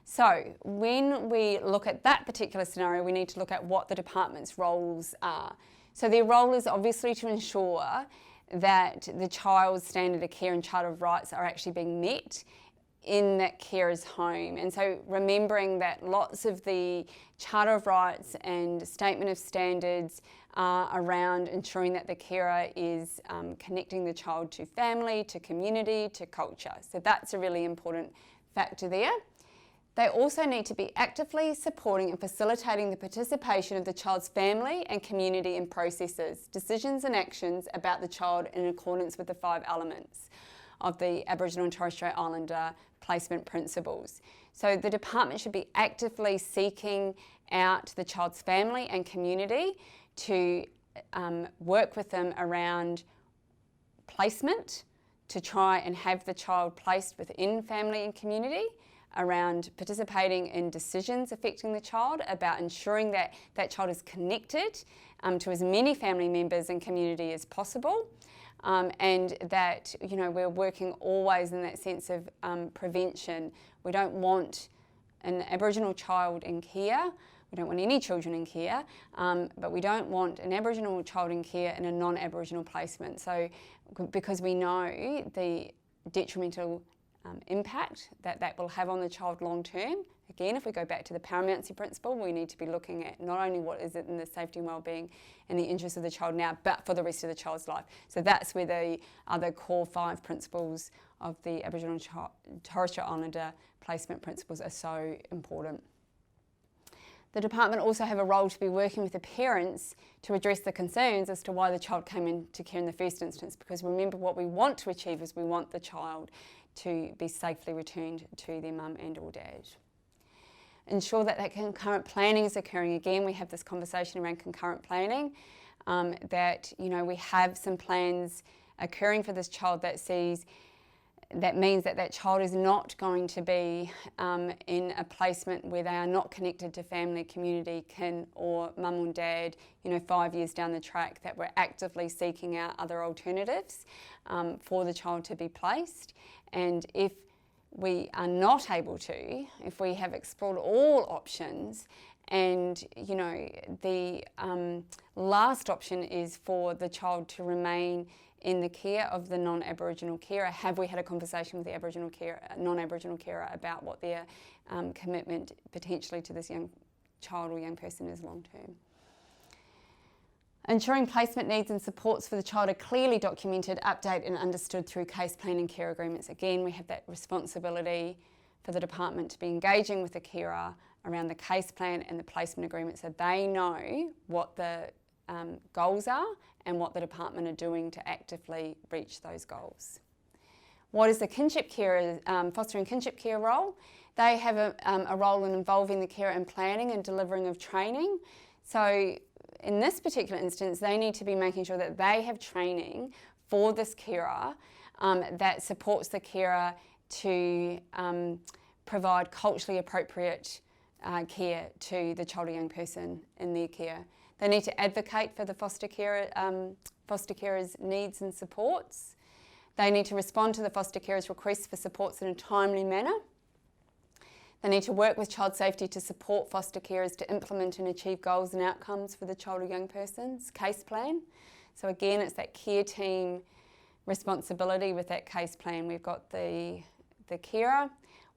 So when we look at that particular scenario, we need to look at what the department's roles are. So their role is obviously to ensure that the child's standard of care and Charter of Rights are actually being met in that carer's home. And so remembering that lots of the Charter of Rights and Statement of Standards are around ensuring that the carer is connecting the child to family, to community, to culture. So that's a really important factor there. They also need to be actively supporting and facilitating the participation of the child's family and community in processes, decisions and actions about the child in accordance with the 5 elements of the Aboriginal and Torres Strait Islander placement principles. So the department should be actively seeking out the child's family and community to work with them around placement, to try and have the child placed within family and community, around participating in decisions affecting the child, about ensuring that that child is connected to as many family members and community as possible, and that, you know, we're working always in that sense of prevention. We don't want an Aboriginal child in care, we don't want any children in care, but we don't want an Aboriginal child in care in a non-Aboriginal placement. So, because we know the detrimental impact that will have on the child long term. Again, if we go back to the paramountcy principle, we need to be looking at not only what is it in the safety and wellbeing and the interests of the child now, but for the rest of the child's life. So that's where the other core 5 principles of the Aboriginal and Torres Strait Islander placement principles are so important. The department also have a role to be working with the parents to address the concerns as to why the child came into care in the first instance, because remember, what we want to achieve is we want the child to be safely returned to their mum and or dad. Ensure that that concurrent planning is occurring. Again, we have this conversation around concurrent planning, that, you know, we have some plans occurring for this child that means that that child is not going to be in a placement where they are not connected to family, community, kin or mum and dad, you know, 5 years down the track, that we're actively seeking out other alternatives for the child to be placed. And if we are not able to, if we have explored all options and, you know, the last option is for the child to remain in the care of the non-Aboriginal carer, have we had a conversation with the Aboriginal carer, non-Aboriginal carer about what their commitment potentially to this young child or young person is long term? Ensuring placement needs and supports for the child are clearly documented, updated and understood through case plan and care agreements. Again, we have that responsibility for the department to be engaging with the carer around the case plan and the placement agreement, so they know what the goals are and what the department are doing to actively reach those goals. What is the kinship carer, foster and kinship care role? They have a role in involving the carer in planning and delivering of training. So in this particular instance, they need to be making sure that they have training for this carer that supports the carer to provide culturally appropriate care to the child or young person in their care. They need to advocate for the foster carer's needs and supports. They need to respond to the foster carer's requests for supports in a timely manner. They need to work with child safety to support foster carers to implement and achieve goals and outcomes for the child or young person's case plan. So again, it's that care team responsibility with that case plan. We've got the carer,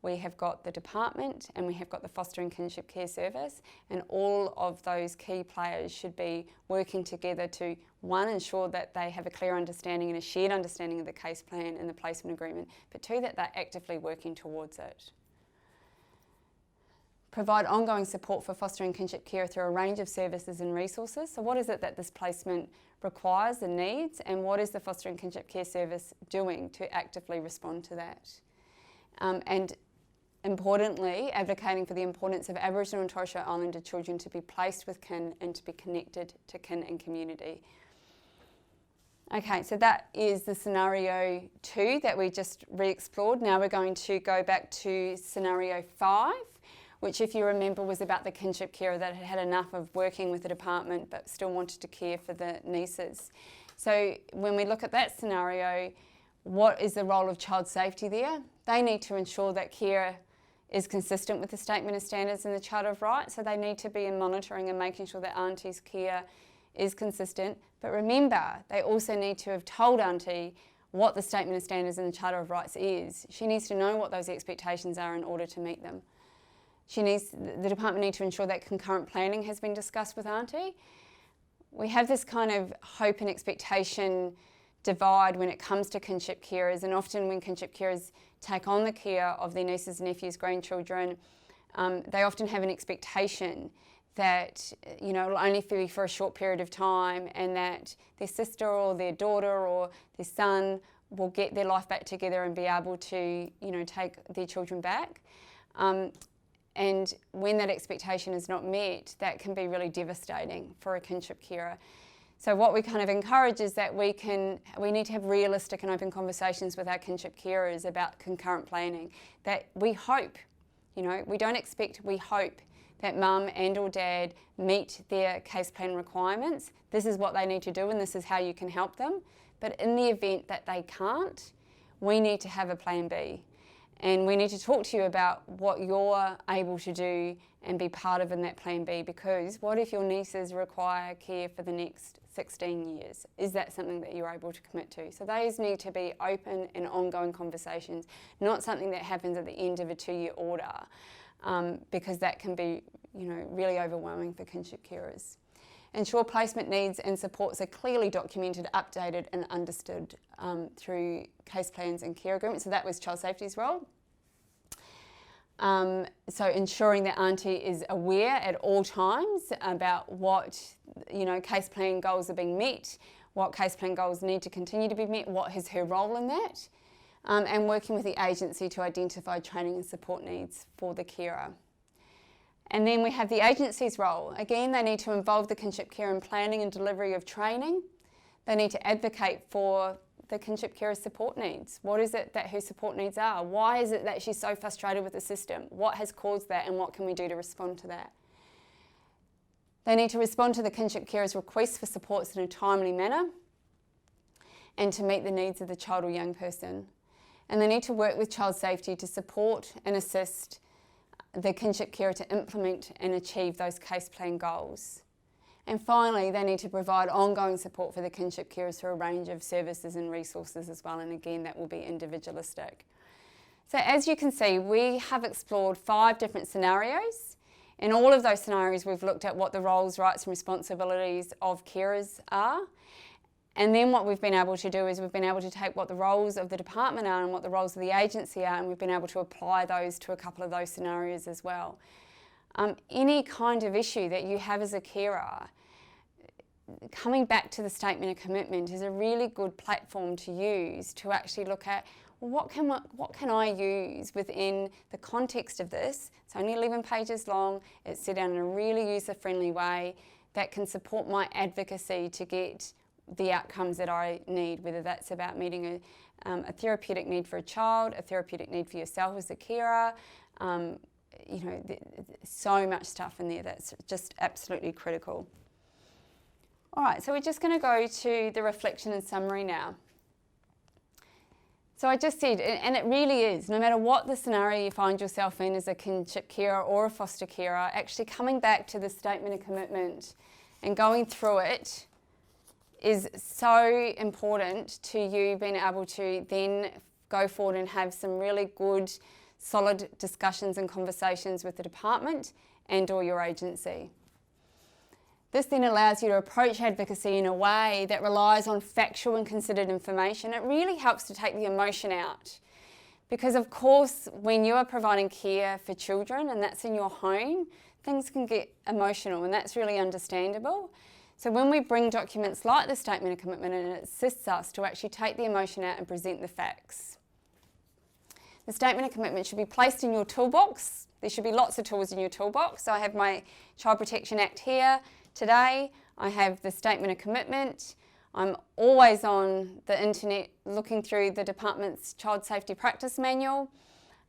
we have got the department, and we have got the Foster and Kinship Care Service, and all of those key players should be working together to, one, ensure that they have a clear understanding and a shared understanding of the case plan and the placement agreement, but two, that they're actively working towards it. Provide ongoing support for foster and kinship care through a range of services and resources. So what is it that this placement requires and needs, and what is the Foster and Kinship Care Service doing to actively respond to that? And importantly, advocating for the importance of Aboriginal and Torres Strait Islander children to be placed with kin and to be connected to kin and community. Okay, so that is the scenario 2 that we just re-explored. Now we're going to go back to scenario 5, which, if you remember, was about the kinship carer that had had enough of working with the department but still wanted to care for the nieces. So when we look at that scenario, what is the role of child safety there? They need to ensure that care is consistent with the Statement of Standards and the Charter of Rights, so they need to be in monitoring and making sure that Auntie's care is consistent. But remember, they also need to have told Auntie what the Statement of Standards and the Charter of Rights is. She needs to know what those expectations are in order to meet them. The department needs to ensure that concurrent planning has been discussed with Auntie. We have this kind of hope and expectation divide when it comes to kinship carers, and often when kinship carers take on the care of their nieces, nephews, grandchildren, they often have an expectation that it'll only be for a short period of time, and that their sister or their daughter or their son will get their life back together and be able to take their children back. And when that expectation is not met, that can be really devastating for a kinship carer. So what we kind of encourage is that we need to have realistic and open conversations with our kinship carers about concurrent planning. That we hope, we don't expect, we hope that mum and or dad meet their case plan requirements. This is what they need to do and this is how you can help them. But in the event that they can't, we need to have a plan B. And we need to talk to you about what you're able to do and be part of in that plan B, because what if your nieces require care for the next 16 years? Is that something that you're able to commit to? So those need to be open and ongoing conversations, not something that happens at the end of a 2-year order, because that can be really overwhelming for kinship carers. Ensure placement needs and supports are clearly documented, updated and understood through case plans and care agreements. So that was Child Safety's role. So ensuring that Auntie is aware at all times about what case plan goals are being met, what case plan goals need to continue to be met, what is her role in that, and working with the agency to identify training and support needs for the carer. And then we have the agency's role. Again, they need to involve the kinship carer in planning and delivery of training. They need to advocate for the kinship carer's support needs. What is it that her support needs are? Why is it that she's so frustrated with the system? What has caused that and what can we do to respond to that? They need to respond to the kinship carer's requests for supports in a timely manner and to meet the needs of the child or young person. And they need to work with Child Safety to support and assist the kinship carer to implement and achieve those case plan goals. And finally, they need to provide ongoing support for the kinship carers through a range of services and resources as well, and again, that will be individualistic. So as you can see, we have explored 5 different scenarios. In all of those scenarios, we've looked at what the roles, rights and responsibilities of carers are. And then what we've been able to do is we've been able to take what the roles of the department are and what the roles of the agency are, and we've been able to apply those to a couple of those scenarios as well. Any kind of issue that you have as a carer, coming back to the Statement of Commitment is a really good platform to use to actually look at, well, what can I use within the context of this? It's only 11 pages long, it's set out in a really user-friendly way that can support my advocacy to get the outcomes that I need, whether that's about meeting a therapeutic need for a child, a therapeutic need for yourself as a carer. So much stuff in there that's just absolutely critical. All right, so we're just going to go to the reflection and summary now. So I just said, and it really is, no matter what the scenario you find yourself in as a kinship carer or a foster carer, actually coming back to the Statement of Commitment and going through it is so important to you being able to then go forward and have some really good, solid discussions and conversations with the department and or your agency. This then allows you to approach advocacy in a way that relies on factual and considered information. It really helps to take the emotion out. Because of course, when you are providing care for children and that's in your home, things can get emotional and that's really understandable. So when we bring documents like the Statement of Commitment, it assists us to actually take the emotion out and present the facts. The Statement of Commitment should be placed in your toolbox. There should be lots of tools in your toolbox. So I have my Child Protection Act here today. I have the Statement of Commitment. I'm always on the internet looking through the department's Child Safety Practice Manual.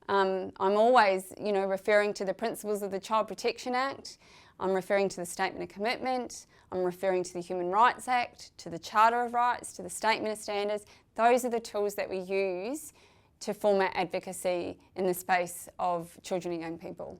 I'm always, referring to the principles of the Child Protection Act. I'm referring to the Statement of Commitment. I'm referring to the Human Rights Act, to the Charter of Rights, to the Statement of Standards. Those are the tools that we use to form our advocacy in the space of children and young people.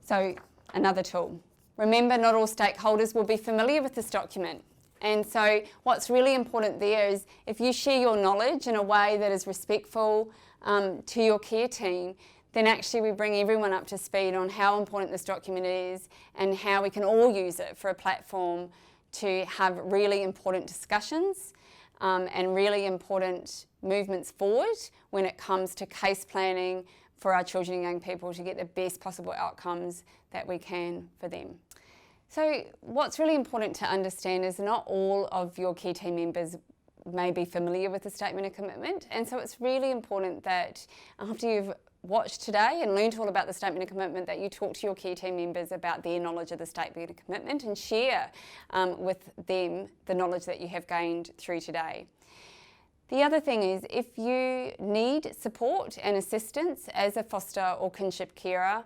So, another tool. Remember, not all stakeholders will be familiar with this document. And so what's really important there is if you share your knowledge in a way that is respectful to your care team, then actually we bring everyone up to speed on how important this document is and how we can all use it for a platform to have really important discussions and really important movements forward when it comes to case planning for our children and young people to get the best possible outcomes that we can for them. So what's really important to understand is not all of your key team members may be familiar with the Statement of Commitment, and so it's really important that after you've watched today and learned all about the Statement of Commitment that you talk to your key team members about their knowledge of the Statement of Commitment and share with them the knowledge that you have gained through today. The other thing is if you need support and assistance as a foster or kinship carer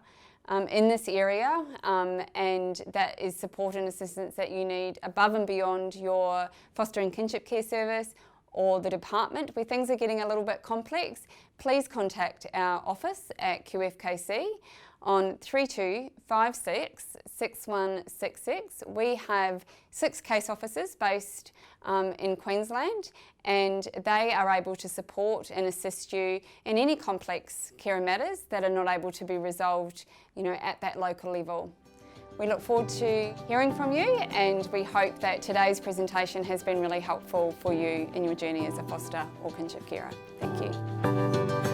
in this area and that is support and assistance that you need above and beyond your foster and kinship care service or the department where things are getting a little bit complex, please contact our office at QFKC on 3256 6166. We have 6 case officers based in Queensland, and they are able to support and assist you in any complex care matters that are not able to be resolved, at that local level. We look forward to hearing from you, and we hope that today's presentation has been really helpful for you in your journey as a foster or kinship carer. Thank you.